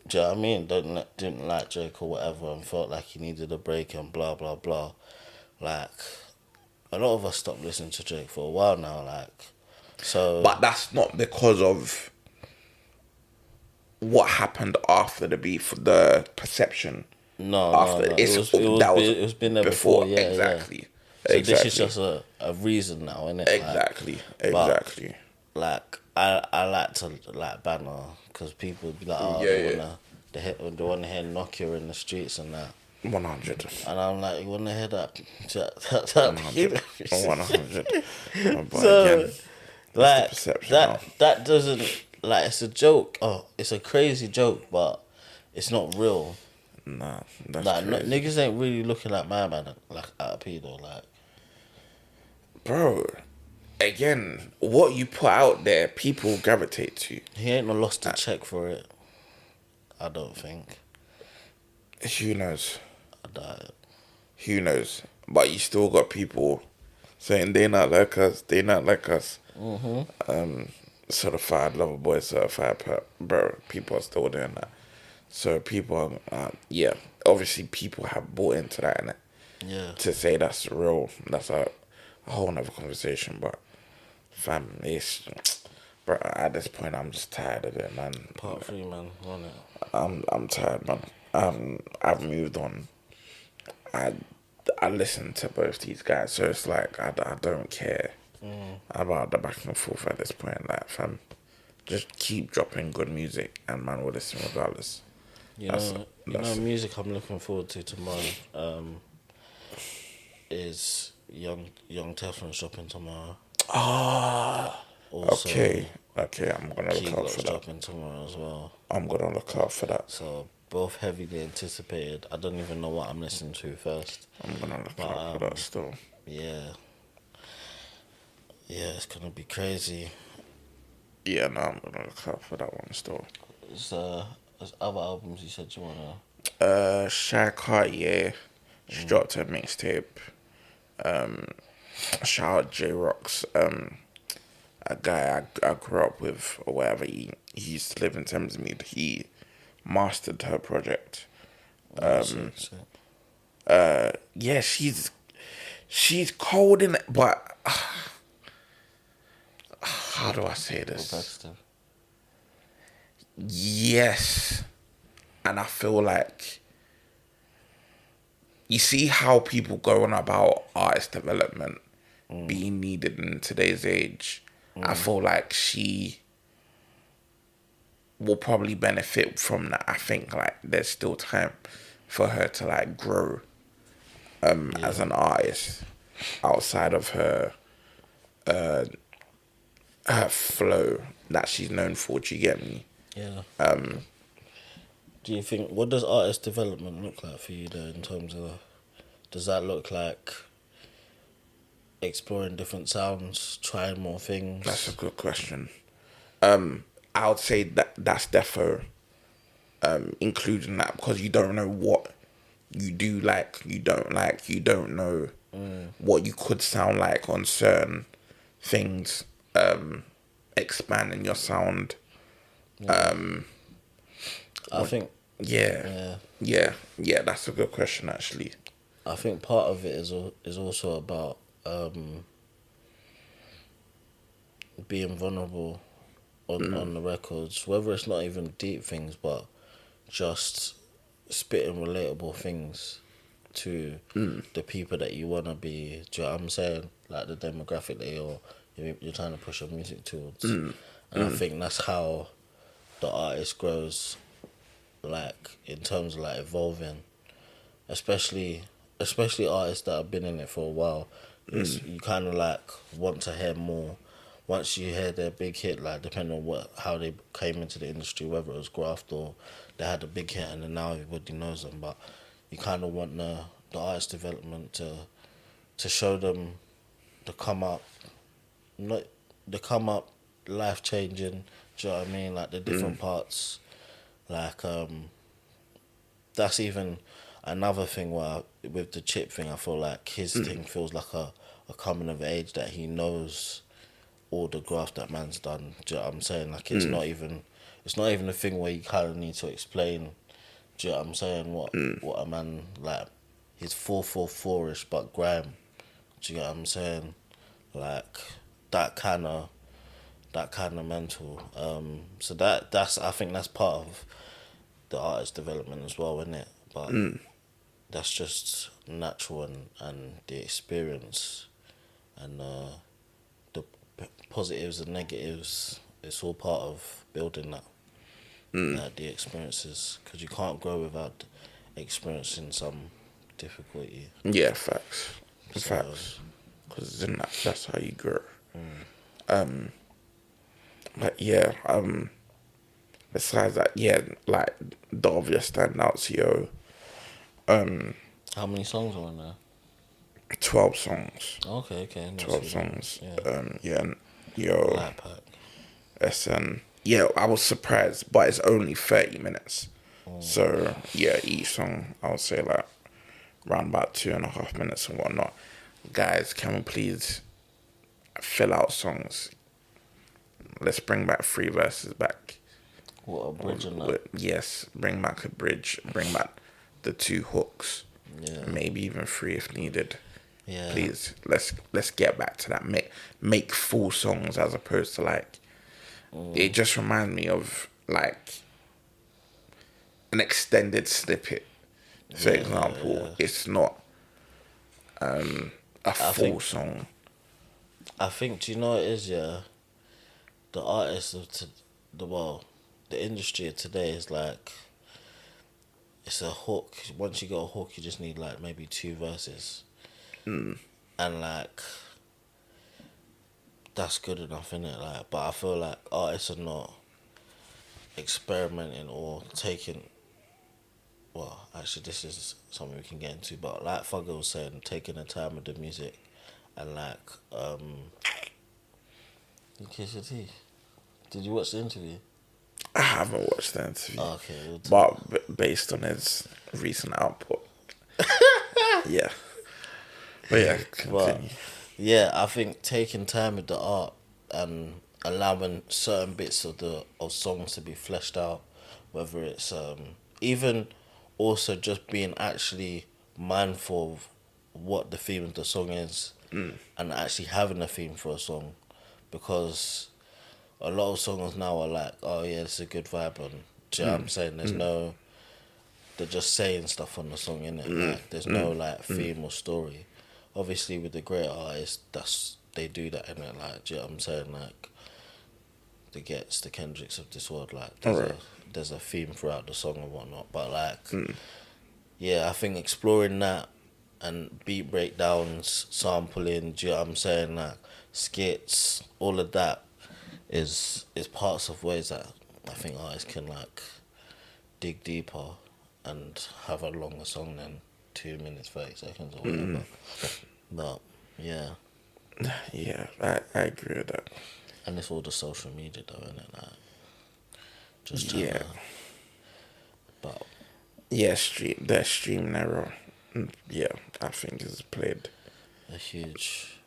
[SPEAKER 1] do you know what I mean, didn't like Drake or whatever and felt like he needed a break and blah, blah, blah. Like, a lot of us stopped listening to Drake for a while now, like, so...
[SPEAKER 2] But that's not because of what happened after the beef, the perception.
[SPEAKER 1] No. It was been there before, yeah.
[SPEAKER 2] Exactly.
[SPEAKER 1] So this is just a reason now, innit?
[SPEAKER 2] Exactly.
[SPEAKER 1] But, I like to like banner because people be like, they want to hear Nokia in the streets and that.
[SPEAKER 2] 100.
[SPEAKER 1] And I'm like, you want to hear that?
[SPEAKER 2] 100.
[SPEAKER 1] So,
[SPEAKER 2] again,
[SPEAKER 1] like that doesn't, like, it's a joke. Oh, it's a crazy joke, but it's not real.
[SPEAKER 2] Nah, that's
[SPEAKER 1] like
[SPEAKER 2] crazy.
[SPEAKER 1] Niggas ain't really looking at my man like at a pedo, like.
[SPEAKER 2] Bro, again, what you put out there, people gravitate to.
[SPEAKER 1] He ain't no lost a check for it. I don't think.
[SPEAKER 2] Who knows?
[SPEAKER 1] I doubt it.
[SPEAKER 2] Who knows? But you still got people saying they not like us, they not like us.
[SPEAKER 1] Mm-hmm.
[SPEAKER 2] Certified lover boy, certified pep, bro. People are still doing that. So people, yeah, obviously people have bought into that, innit?
[SPEAKER 1] Yeah.
[SPEAKER 2] To say that's real, that's a whole nother conversation. But fam, it's, bro. At this point, I'm just tired of it, man.
[SPEAKER 1] Part 3, man. Run it.
[SPEAKER 2] I'm tired, man. I've moved on. I listen to both these guys, so it's like I don't care about the back and forth at this point. Like, fam, just keep dropping good music, and man will listen regardless.
[SPEAKER 1] You know, music I'm looking forward to tomorrow. Is Young Teflon's dropping tomorrow. Also,
[SPEAKER 2] okay. I'm gonna look out for that.
[SPEAKER 1] dropping tomorrow as well.
[SPEAKER 2] I'm gonna look out for that.
[SPEAKER 1] So both heavily anticipated. I don't even know what I'm listening to first.
[SPEAKER 2] I'm gonna look out for that still.
[SPEAKER 1] Yeah, it's gonna be crazy.
[SPEAKER 2] Yeah, no, I'm gonna look out for that one still.
[SPEAKER 1] There's other albums you said you wanna.
[SPEAKER 2] Shy Cartier, she dropped her mixtape. Shout out J Rocks, a guy I grew up with or whatever. He used to live in Thamesmead. He mastered her project. Yeah, she's cold in it, but how do I say this?
[SPEAKER 1] Repetitive.
[SPEAKER 2] Yes, and I feel like, you see how people go on about artist development being needed in today's age. I feel like she will probably benefit from that. I think like there's still time for her to like grow as an artist outside of her flow that she's known for. Do you get me?
[SPEAKER 1] Yeah. Do you think, what does artist development look like for you though, in terms of, does that look like exploring different sounds, trying more things?
[SPEAKER 2] That's a good question. I would say that's defo including that, because you don't know what you do like, you don't like, you don't know what you could sound like on certain things, expanding your sound.
[SPEAKER 1] I think
[SPEAKER 2] yeah, that's a good question actually.
[SPEAKER 1] I think part of it is also about being vulnerable on the records, whether it's not even deep things, but just spitting relatable things to the people that you want to be. Do you know what I'm saying? Like the demographic that you're trying to push your music towards. And I think that's how the artist grows, like in terms of like evolving, especially artists that have been in it for a while. You kind of like want to hear more once you hear their big hit, like depending on how they came into the industry, whether it was graft or they had a big hit and then now everybody knows them. But you kind of want the artist development to show them the come up, not the come up, life changing. Do you know what I mean? Like the different parts, like that's even another thing where with the Chip thing, I feel like his thing feels like a coming of age, that he knows all the graft that man's done. Do you know what I'm saying? Like it's not even a thing where you kind of need to explain. Do you know what I'm saying? What a man like, he's 444ish but grime. Do you know what I'm saying? Like that kind of mental. So that's I think that's part of the artist development as well, isn't it? But that's just natural and the experience and the positives and negatives. It's all part of building that. The experiences, because you can't grow without experiencing some difficulty.
[SPEAKER 2] Yeah, facts. Because that's how you grow. But yeah, besides that, yeah, like the obvious standouts, yo.
[SPEAKER 1] How many songs are on there?
[SPEAKER 2] 12 songs.
[SPEAKER 1] Okay.
[SPEAKER 2] 12 songs.
[SPEAKER 1] Yeah.
[SPEAKER 2] Yo.
[SPEAKER 1] Light pack.
[SPEAKER 2] SN. Yeah, I was surprised, but it's only 30 minutes. So yeah, each song I would say like around about 2.5 minutes and whatnot. guys, can we please fill out songs? Let's bring back 3 verses back.
[SPEAKER 1] What, a bridge and that?
[SPEAKER 2] Yes, bring back a bridge. Bring back the 2 hooks.
[SPEAKER 1] Yeah.
[SPEAKER 2] Maybe even 3 if needed.
[SPEAKER 1] Yeah.
[SPEAKER 2] Please, let's get back to that. Make full songs as opposed to like. It just reminds me of like an extended snippet. For example, it's not a full song.
[SPEAKER 1] I think, do you know what it is, yeah? The artists of the industry of today is like, it's a hook. Once you got a hook, you just need like maybe 2 verses. And like, that's good enough, innit? Like, but I feel like artists are not experimenting or taking, well, actually this is something we can get into, but like Fugger was saying, taking the time with the music and like, you kiss your teeth. Did you watch the interview?
[SPEAKER 2] I haven't watched the interview.
[SPEAKER 1] Oh, okay.
[SPEAKER 2] But based on his recent output. Yeah. But yeah, continue.
[SPEAKER 1] Yeah, I think taking time with the art and allowing certain bits of songs to be fleshed out, whether it's even also just being actually mindful of what the theme of the song is and actually having a theme for a song, because a lot of songs now are like, oh yeah, it's a good vibe, and do you know what I'm saying? There's no, they're just saying stuff on the song, innit? Like, there's no like theme or story. Obviously, with the great artists, they do that, innit? Like, do you know what I'm saying? Like, the Gets, the Kendricks of this world, like, there's a theme throughout the song and whatnot. But like, yeah, I think exploring that and beat breakdowns, sampling, do you know what I'm saying? Like, skits, all of that is parts of ways that I think artists can like dig deeper and have a longer song than 2 minutes 30 seconds or whatever. But yeah,
[SPEAKER 2] I agree with that.
[SPEAKER 1] and it's all the social media though, isn't it? Like, just but
[SPEAKER 2] yeah, stream error. Yeah, I think has played
[SPEAKER 1] a huge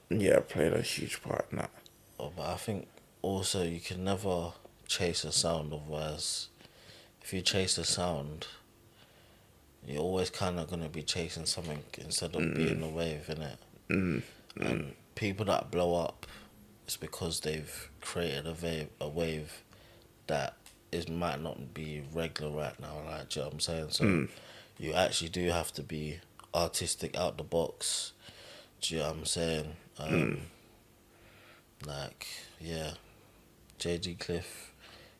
[SPEAKER 2] part in that.
[SPEAKER 1] But I think also you can never chase a sound, otherwise if you chase a sound, you're always kind of going to be chasing something instead of being a wave, innit? And people that blow up, it's because they've created a wave that might not be regular right now, like, do you know what I'm saying? So you actually do have to be artistic out the box, do you know what I'm saying? Like, yeah, JG Cliff,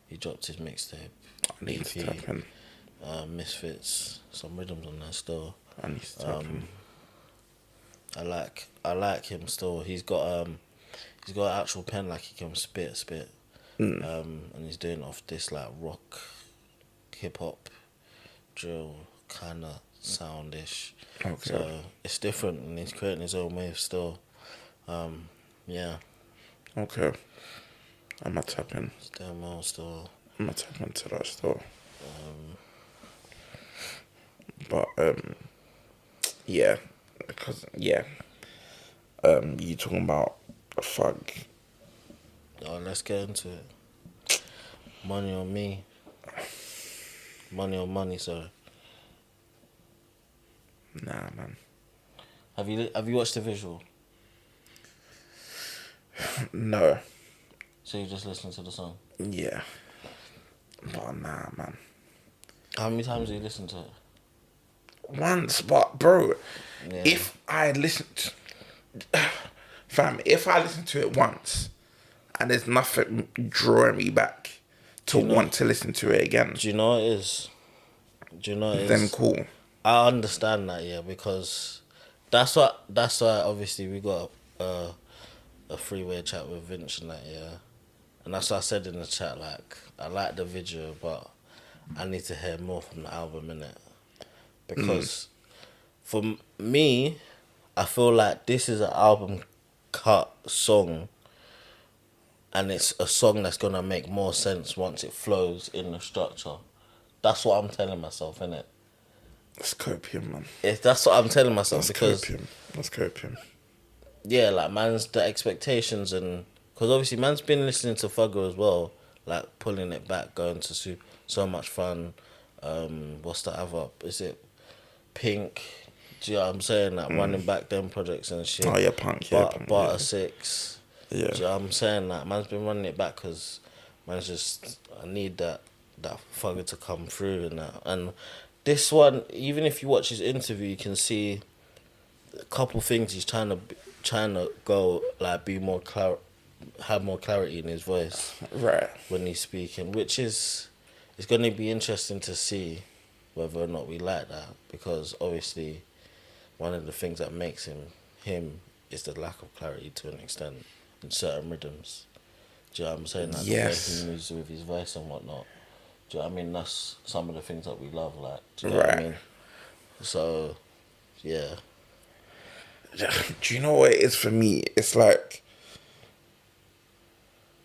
[SPEAKER 1] he dropped his mixtape.
[SPEAKER 2] I need to tap in.
[SPEAKER 1] Misfits, some rhythms on there still.
[SPEAKER 2] I need to tap in.
[SPEAKER 1] I like him still. He's got an actual pen, like he can spit. And he's doing it off this like rock, hip hop, drill kinda soundish. Okay. So it's different, and he's creating his own wave still. Yeah.
[SPEAKER 2] Okay. I'm gonna tap in.
[SPEAKER 1] Still.
[SPEAKER 2] I'm gonna tap into that still. But yeah, because you talking about a Fug.
[SPEAKER 1] Oh, let's get into it. Money on me. Money on money, sorry.
[SPEAKER 2] Nah, man.
[SPEAKER 1] Have you watched the visual?
[SPEAKER 2] No.
[SPEAKER 1] So you just listen to the song?
[SPEAKER 2] Yeah. But nah, man.
[SPEAKER 1] How many times have you listened to it?
[SPEAKER 2] Once, but bro, if I listened to it once and there's nothing drawing me back to want to listen to it again.
[SPEAKER 1] Do you know what it is?
[SPEAKER 2] Then cool.
[SPEAKER 1] I understand that, yeah, because that's why obviously we got a freeway chat with Vince and that, yeah. And that's what I said in the chat, like, I like the video, but I need to hear more from the album, innit? Because for me, I feel like this is an album cut song, and it's a song that's gonna make more sense once it flows in the structure. That's what I'm telling myself, innit?
[SPEAKER 2] That's copium, man.
[SPEAKER 1] That's what I'm telling myself.
[SPEAKER 2] That's copium.
[SPEAKER 1] yeah, like man's the expectations, and because obviously man's been listening to Fugger as well, like pulling it back, going to so much fun. What's the other? Is it Pink? Do you know what I'm saying? Like running back them projects and shit.
[SPEAKER 2] Oh yeah, Punk. Yeah, Punk.
[SPEAKER 1] Barter
[SPEAKER 2] Yeah.
[SPEAKER 1] 6.
[SPEAKER 2] Yeah.
[SPEAKER 1] Do you know what I'm saying? Like man's been running it back because man's just I need that Fugger to come through and that. And this one, even if you watch his interview, you can see a couple things he's trying to go like be more have more clarity in his voice
[SPEAKER 2] Right.
[SPEAKER 1] when he's speaking, which is it's going to be interesting to see whether or not we like that, because obviously one of the things that makes him is the lack of clarity to an extent in certain rhythms. Do you know what I'm saying? Like
[SPEAKER 2] Yes.
[SPEAKER 1] the way he moves with his voice and whatnot. Do you know what I mean? That's some of the things that we love, like, do you know what I mean? So, yeah.
[SPEAKER 2] Do you know what it is for me? It's like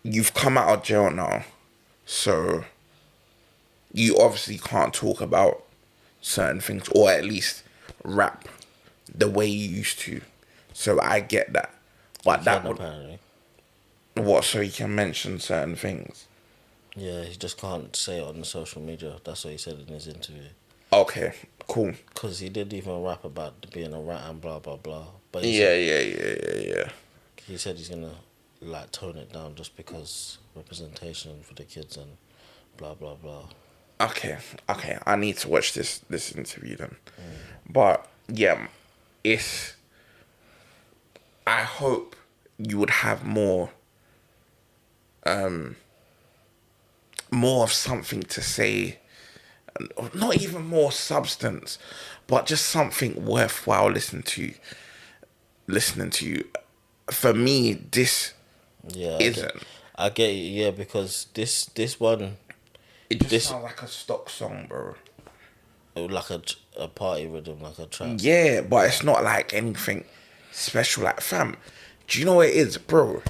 [SPEAKER 2] you've come out of jail now, so you obviously can't talk about certain things, or at least rap the way you used to. So I get that, but that would
[SPEAKER 1] apparently.
[SPEAKER 2] What? So you can mention certain things.
[SPEAKER 1] Yeah, he just can't say it on the social media. That's what he said in his interview.
[SPEAKER 2] Okay, cool.
[SPEAKER 1] Because he didn't even rap about being a rat and blah blah blah. But
[SPEAKER 2] Yeah.
[SPEAKER 1] he said he's gonna like tone it down just because representation for the kids and blah blah blah.
[SPEAKER 2] Okay. I need to watch this interview then. But yeah, I hope you would have more of something to say, not even more substance, but just something worthwhile listening to. For me, this isn't.
[SPEAKER 1] I get you, yeah, because this one,
[SPEAKER 2] It just sounds like a stock song, bro.
[SPEAKER 1] like a party rhythm, like a trap.
[SPEAKER 2] Yeah, but it's not like anything special. Like, fam, do you know what it is, bro?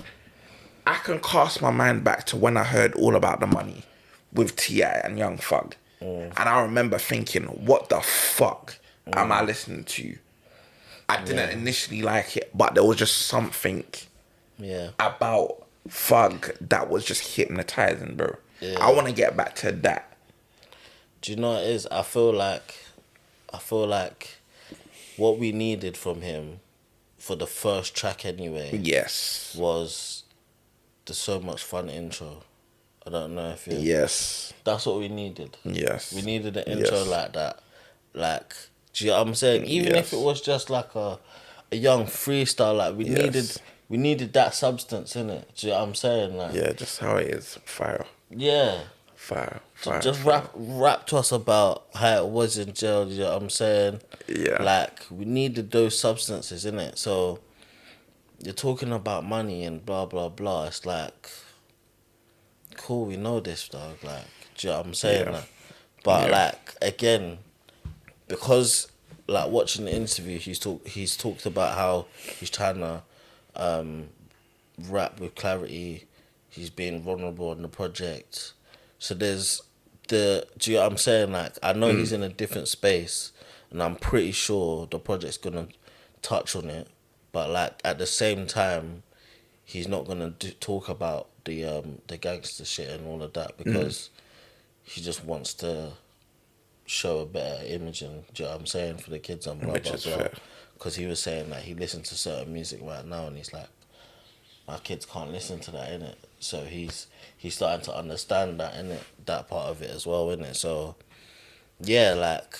[SPEAKER 2] I can cast my mind back to when I heard All About the Money with T.I. and Young Thug. And I remember thinking, what the fuck am I listening to? I didn't initially like it, but there was just something about Thug that was just hypnotizing, bro. Yeah. I want to get back to that.
[SPEAKER 1] Do you know what it is? I feel like what we needed from him for the first track anyway.
[SPEAKER 2] Yes.
[SPEAKER 1] Was the So Much Fun intro. I don't know if you.
[SPEAKER 2] Yes.
[SPEAKER 1] That's what we needed.
[SPEAKER 2] Yes.
[SPEAKER 1] We needed an intro like that. Like, do you know what I'm saying? Even if it was just like a young freestyle, like we needed that substance in it. Do you know what I'm saying? Like,
[SPEAKER 2] yeah, just how it is. Fire.
[SPEAKER 1] Yeah.
[SPEAKER 2] Fire.
[SPEAKER 1] Just rap to us about how it was in jail, you know what I'm saying?
[SPEAKER 2] Yeah.
[SPEAKER 1] Like, we needed those substances in it. So you're talking about money and blah blah blah. It's like, cool, we know this, dog. Like, do you know what I'm saying?
[SPEAKER 2] Yeah.
[SPEAKER 1] Like, but like, again, because like watching the interview, he's talked about how he's trying to rap with clarity. He's being vulnerable on the project. So there's do you know what I'm saying? Like, I know he's in a different space, and I'm pretty sure the project's gonna touch on it. But like at the same time, he's not gonna talk about the gangster shit and all of that, because he just wants to show a better image, and do you know what I'm saying, for the kids and blah blah blah. Because he was saying that he listens to certain music right now, and he's like, my kids can't listen to that, innit? So he's starting to understand that, innit? That part of it as well, innit? So yeah, like,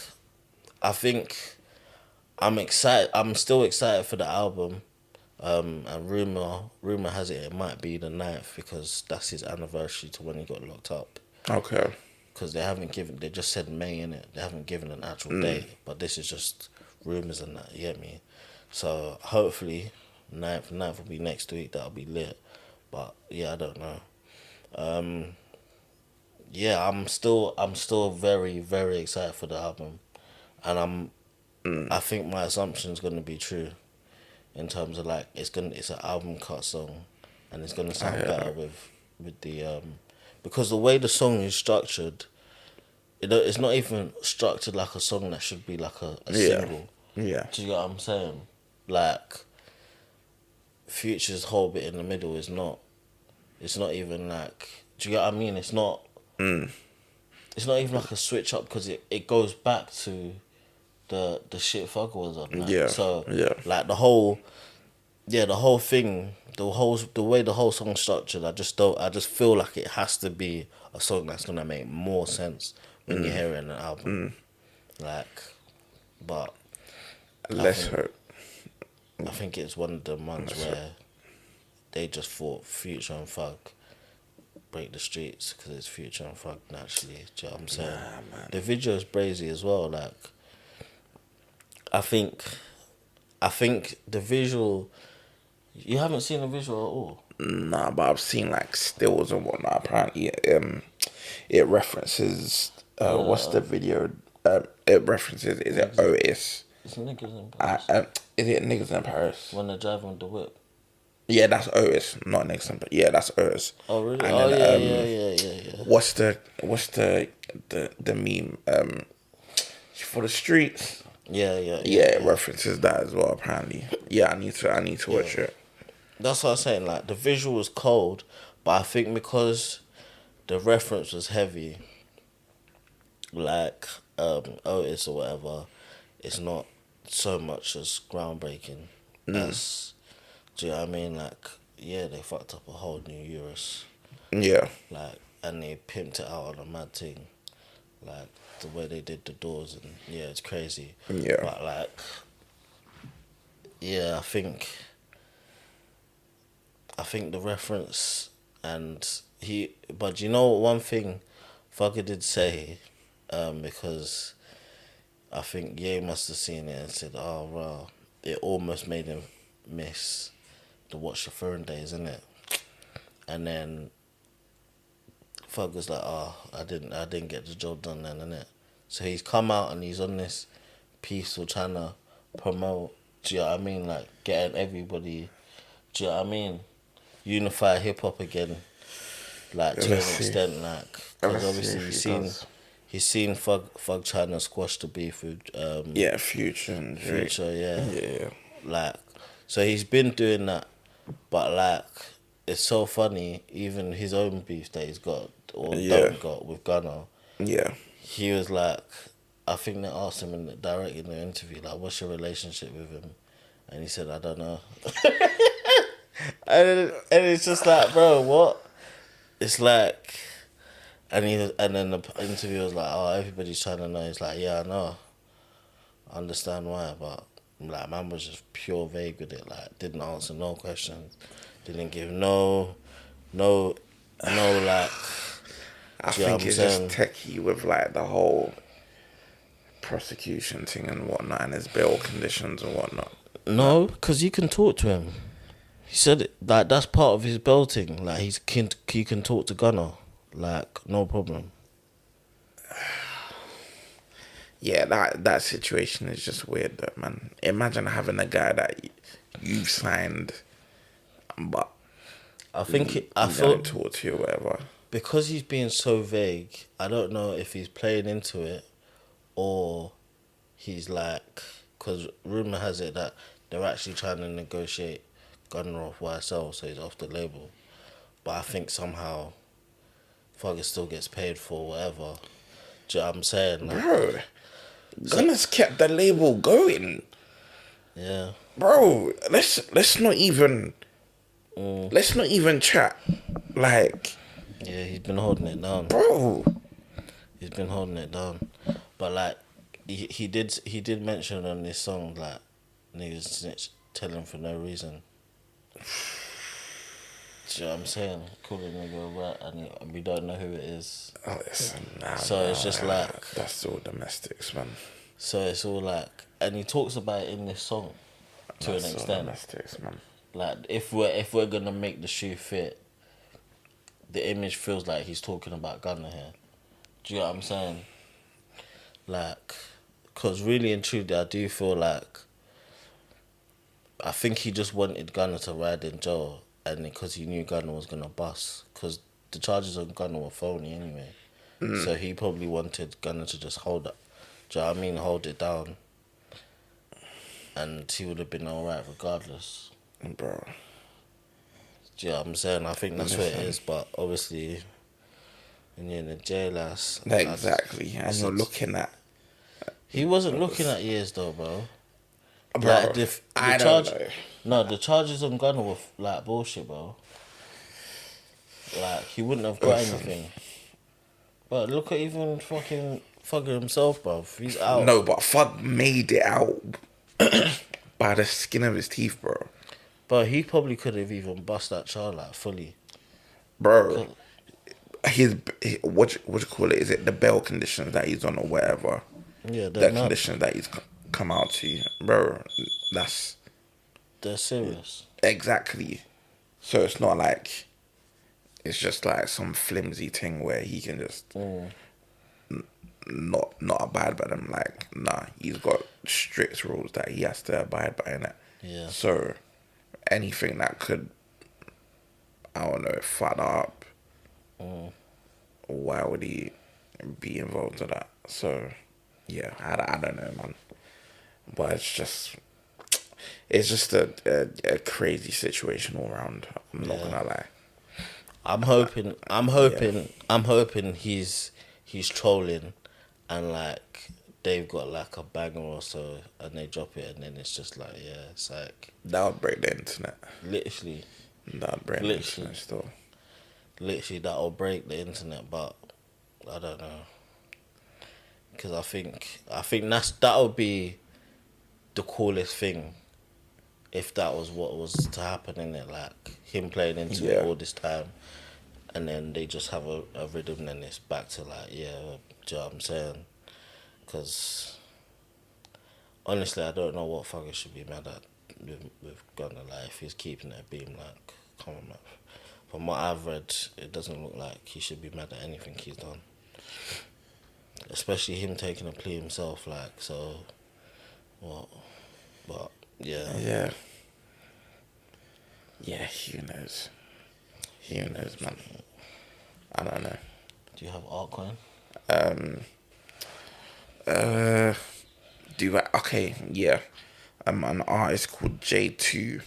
[SPEAKER 1] I think I'm excited. I'm still excited for the album. And rumor has it might be the 9th, because that's his anniversary to when he got locked up.
[SPEAKER 2] Okay.
[SPEAKER 1] Because they just said May, innit? They haven't given an actual date, but this is just rumors and that, you get me? So hopefully 9th will be next week. That'll be lit. But yeah, I don't know. Yeah, I'm still very, very excited for the album, and I think my assumption's gonna be true, in terms of like it's an album cut song, and it's gonna sound better with the because the way the song is structured, it's not even structured like a song that should be like a single.
[SPEAKER 2] Yeah.
[SPEAKER 1] Do you get what I'm saying? Like, Future's whole bit in the middle is not. It's not even like. Do you get what I mean? It's not. It's not even like a switch up because it goes back to the shit Fugger was on. Like.
[SPEAKER 2] Yeah.
[SPEAKER 1] So
[SPEAKER 2] Yeah.
[SPEAKER 1] like the whole thing, the way the whole song's structured, I just feel like it has to be a song that's gonna make more sense when you hear it in an album. Like, but
[SPEAKER 2] Let's hope.
[SPEAKER 1] I think it's one of the ones where they just thought Future and Thug break the streets because it's Future and Thug naturally. Do you know what I'm saying?
[SPEAKER 2] Nah, man.
[SPEAKER 1] The video is brazy as well. Like, I think the visual. You haven't seen the visual at all.
[SPEAKER 2] Nah, but I've seen like stills and whatnot. Apparently, it references what's the video? It references is it Otis?
[SPEAKER 1] It's niggas in Paris.
[SPEAKER 2] Is it Niggas in Paris?
[SPEAKER 1] When they're driving with the whip.
[SPEAKER 2] Yeah, that's Otis, not Nixon, but yeah, that's Otis.
[SPEAKER 1] Oh really?
[SPEAKER 2] And
[SPEAKER 1] Then, yeah.
[SPEAKER 2] What's the meme? For the streets.
[SPEAKER 1] Yeah,
[SPEAKER 2] it references that as well. Apparently, yeah. I need to watch it.
[SPEAKER 1] That's what I'm saying. Like the visual was cold, but I think because the reference was heavy, like Otis or whatever, it's not so much as groundbreaking as. Do you know what I mean? Like, yeah, they fucked up a whole new Eurus.
[SPEAKER 2] Yeah.
[SPEAKER 1] Like, and they pimped it out on a mad thing. Like, the way they did the doors, and yeah, it's crazy.
[SPEAKER 2] Yeah.
[SPEAKER 1] But, like, yeah, I think the reference but you know one thing Fugger did say, because I think Ye must have seen it and said, oh, wow, it almost made him miss the Watch the Throne days, innit? And then Fugger's like, oh, I didn't get the job done then, innit? So he's come out and he's on this peaceful trying to promote, do you know what I mean? Like, getting everybody, do you know what I mean? Unify hip hop again, like, to an extent, like, because obviously he's seen Fug trying to squash the beef with
[SPEAKER 2] Future and Drake.
[SPEAKER 1] Future,
[SPEAKER 2] Yeah.
[SPEAKER 1] Like, so he's been doing that, but like, it's so funny. Even his own beef that he's got or don't got with Gunna. Yeah. He was like, I think they asked him in the interview, like, what's your relationship with him? And he said, I don't know. and it's just like, bro, what? It's like, and then the interviewer was like, oh, everybody's trying to know. He's like, yeah, I know. I understand why, but like, man was just pure vague with it. Like, didn't answer no questions, didn't give no like.
[SPEAKER 2] I think it's just techie with like the whole prosecution thing and whatnot, and his bail conditions and whatnot.
[SPEAKER 1] No, because you can talk to him. He said it, like, that's part of his belting. Like, he can talk to Gunna, like, no problem.
[SPEAKER 2] Yeah, that situation is just weird though, man. Imagine having a guy that you've signed, but
[SPEAKER 1] I think I
[SPEAKER 2] don't talk to you or whatever.
[SPEAKER 1] Because he's being so vague, I don't know if he's playing into it or he's like, because rumour has it that they're actually trying to negotiate Gunner off YSL, so he's off the label. But I think somehow Fugger still gets paid for whatever. Do you know what I'm saying? Like,
[SPEAKER 2] bro, Gunner's kept the label going.
[SPEAKER 1] Yeah.
[SPEAKER 2] Bro, let's not even chat. Like,
[SPEAKER 1] yeah, he's been holding it down.
[SPEAKER 2] Bro.
[SPEAKER 1] He's been holding it down. But like he did mention on this song, like, niggas snitch tell him for no reason. Do you know what I'm saying? Call a nigga a rat and we don't know who it is.
[SPEAKER 2] Oh, listen,
[SPEAKER 1] it's just like,
[SPEAKER 2] that's all domestics, man.
[SPEAKER 1] So it's all like, and he talks about it in this song to an extent.
[SPEAKER 2] Domestics, man.
[SPEAKER 1] Like, if we're gonna make the shoe fit, the image feels like he's talking about Gunna here. Do you know what I'm saying? Like, because really and truly, I do feel like, I think he just wanted Gunna to ride in jail, and because he knew Gunna was gonna bust, because the charges on Gunna were phony anyway. So he probably wanted Gunna to just hold it. Do you know what I mean? Hold it down, and he would have been alright regardless.
[SPEAKER 2] Bro.
[SPEAKER 1] Do you know what I'm saying? I think that's what it is, but obviously, when you're in the jail,
[SPEAKER 2] exactly, and you're looking at.
[SPEAKER 1] He wasn't looking at years though, bro.
[SPEAKER 2] Bro,
[SPEAKER 1] Like
[SPEAKER 2] I don't know.
[SPEAKER 1] No, the charges on Gunner were like bullshit, bro. Like he wouldn't have got anything. But look at even fucking Thugger himself, bro. He's out.
[SPEAKER 2] No, but Thug made it out by the skin of his teeth, bro.
[SPEAKER 1] But he probably could have even bust that child like fully,
[SPEAKER 2] bro. His what you call it? Is it the bail conditions that he's on or whatever?
[SPEAKER 1] Yeah,
[SPEAKER 2] the conditions that he's come out to, bro.
[SPEAKER 1] They're serious.
[SPEAKER 2] Exactly. So it's not like it's just like some flimsy thing where he can just not abide by them. Like, nah, he's got strict rules that he has to abide by in it.
[SPEAKER 1] Yeah.
[SPEAKER 2] So anything that could, I don't know, fuck up, why would he be involved in that? So yeah, I don't know, man. But it's just a crazy situation all around. I'm not gonna lie.
[SPEAKER 1] I'm hoping he's trolling, and like they've got like a banger or so, and they drop it, and then it's just like, yeah, it's like
[SPEAKER 2] that would break the internet.
[SPEAKER 1] Literally,
[SPEAKER 2] that would break the internet still.
[SPEAKER 1] Literally, that'll break the internet, but I don't know, because I think that'll be the coolest thing if that was what was to happen in it, like him playing into it all this time, and then they just have a rhythm, and it's back to like, yeah, do you know what I'm saying? Because honestly, I don't know what Thugger should be mad at with Gunna. Like, if he's keeping it beam, like, come on, man. From what I've read, it doesn't look like he should be mad at anything he's done. Especially him taking a plea himself, like, so what? But yeah.
[SPEAKER 2] Yeah, who knows? Who knows, man? I don't know.
[SPEAKER 1] Do you have altcoin?
[SPEAKER 2] Do I? Okay, yeah. An artist called J2.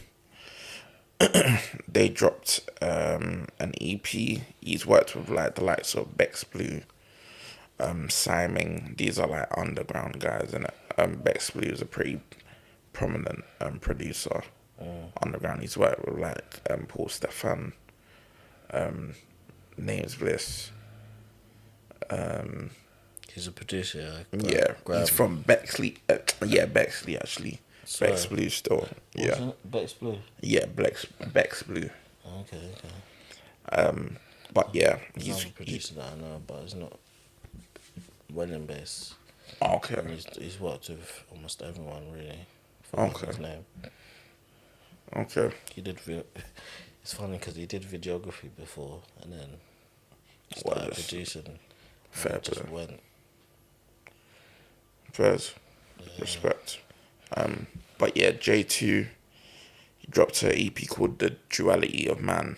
[SPEAKER 2] They dropped an EP. He's worked with like the likes of Bex Blue, Simon. These are like underground guys, and Bex Blue is a pretty prominent producer. Underground. He's worked with like Paul Stefan, Names Bliss.
[SPEAKER 1] He's a producer.
[SPEAKER 2] He's from Bexley. Bexley actually.
[SPEAKER 1] Sorry.
[SPEAKER 2] Bex Blue still. Yeah.
[SPEAKER 1] Bex Blue.
[SPEAKER 2] Yeah, Bex Blue.
[SPEAKER 1] Okay.
[SPEAKER 2] But yeah,
[SPEAKER 1] he's a producer that I know, but it's not Welling based.
[SPEAKER 2] Okay.
[SPEAKER 1] He's worked with almost everyone really.
[SPEAKER 2] Okay.
[SPEAKER 1] His name.
[SPEAKER 2] Okay.
[SPEAKER 1] It's funny because he did videography before, and then started producing.
[SPEAKER 2] Fair
[SPEAKER 1] just
[SPEAKER 2] play.
[SPEAKER 1] went.
[SPEAKER 2] Fairs. Respect. But yeah, J2, he dropped an EP called The Duality of Man.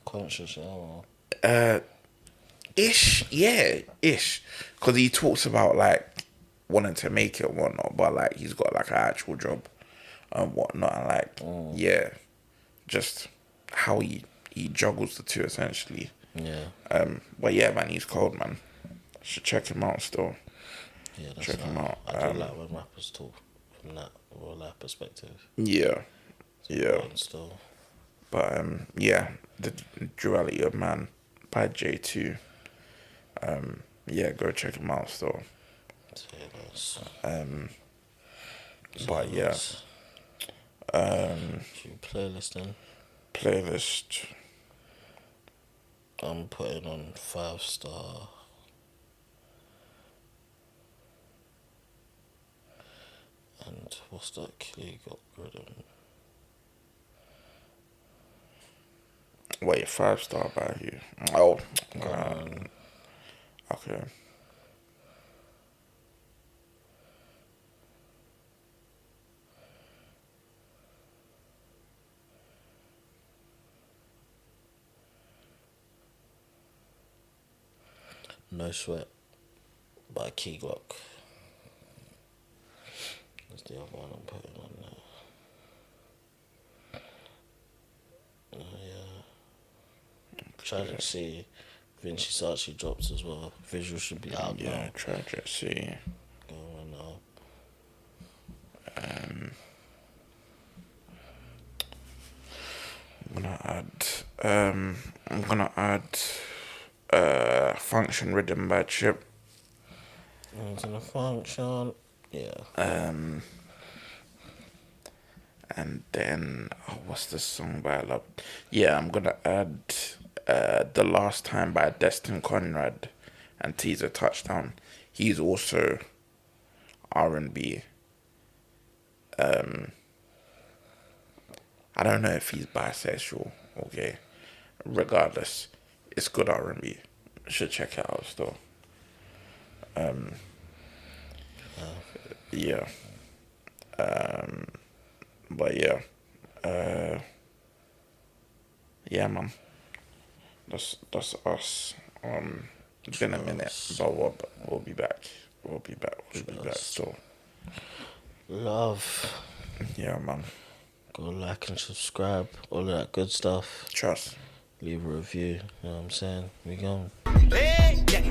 [SPEAKER 1] Conscious,
[SPEAKER 2] ish. Because he talks about like wanting to make it and whatnot, but like he's got like an actual job and whatnot, and like just how he juggles the two essentially.
[SPEAKER 1] Yeah.
[SPEAKER 2] But yeah, man, he's cold, man. Should check him out still.
[SPEAKER 1] Yeah, that's
[SPEAKER 2] check him out.
[SPEAKER 1] I do like when rappers talk from that real life perspective.
[SPEAKER 2] Yeah.
[SPEAKER 1] Still.
[SPEAKER 2] But yeah, The Duality of Man by J2. Yeah, go check him out still. But yeah.
[SPEAKER 1] Playlist then.
[SPEAKER 2] Playlist.
[SPEAKER 1] I'm putting on 5-star. And what's that Kelly got rhythm?
[SPEAKER 2] Wait, 5-star by you? Oh, okay.
[SPEAKER 1] No Sweat by Key Glock. That's the other one I'm putting on there. Tragic Sea. Vinci Sarchi dropped as well. Visual should be out now.
[SPEAKER 2] Tragic Sea.
[SPEAKER 1] Going on
[SPEAKER 2] I'm gonna add Function Rhythm by Chip.
[SPEAKER 1] Into the Function. Yeah.
[SPEAKER 2] And then what's the song by I love? Yeah, I'm gonna add The Last Time by Destin Conrad and Teaser Touchdown. He's also R&B. I don't know if he's bisexual or gay. Regardless, it's good R&B. Should check it out still. Yeah. But yeah. Yeah, man. That's us. It's been a minute, but we'll be back. We'll be back still.
[SPEAKER 1] Love.
[SPEAKER 2] Yeah, man.
[SPEAKER 1] Go like and subscribe. All of that good stuff.
[SPEAKER 2] Trust.
[SPEAKER 1] Leave a review. You know what I'm saying? We gone.
[SPEAKER 3] Hey, yeah.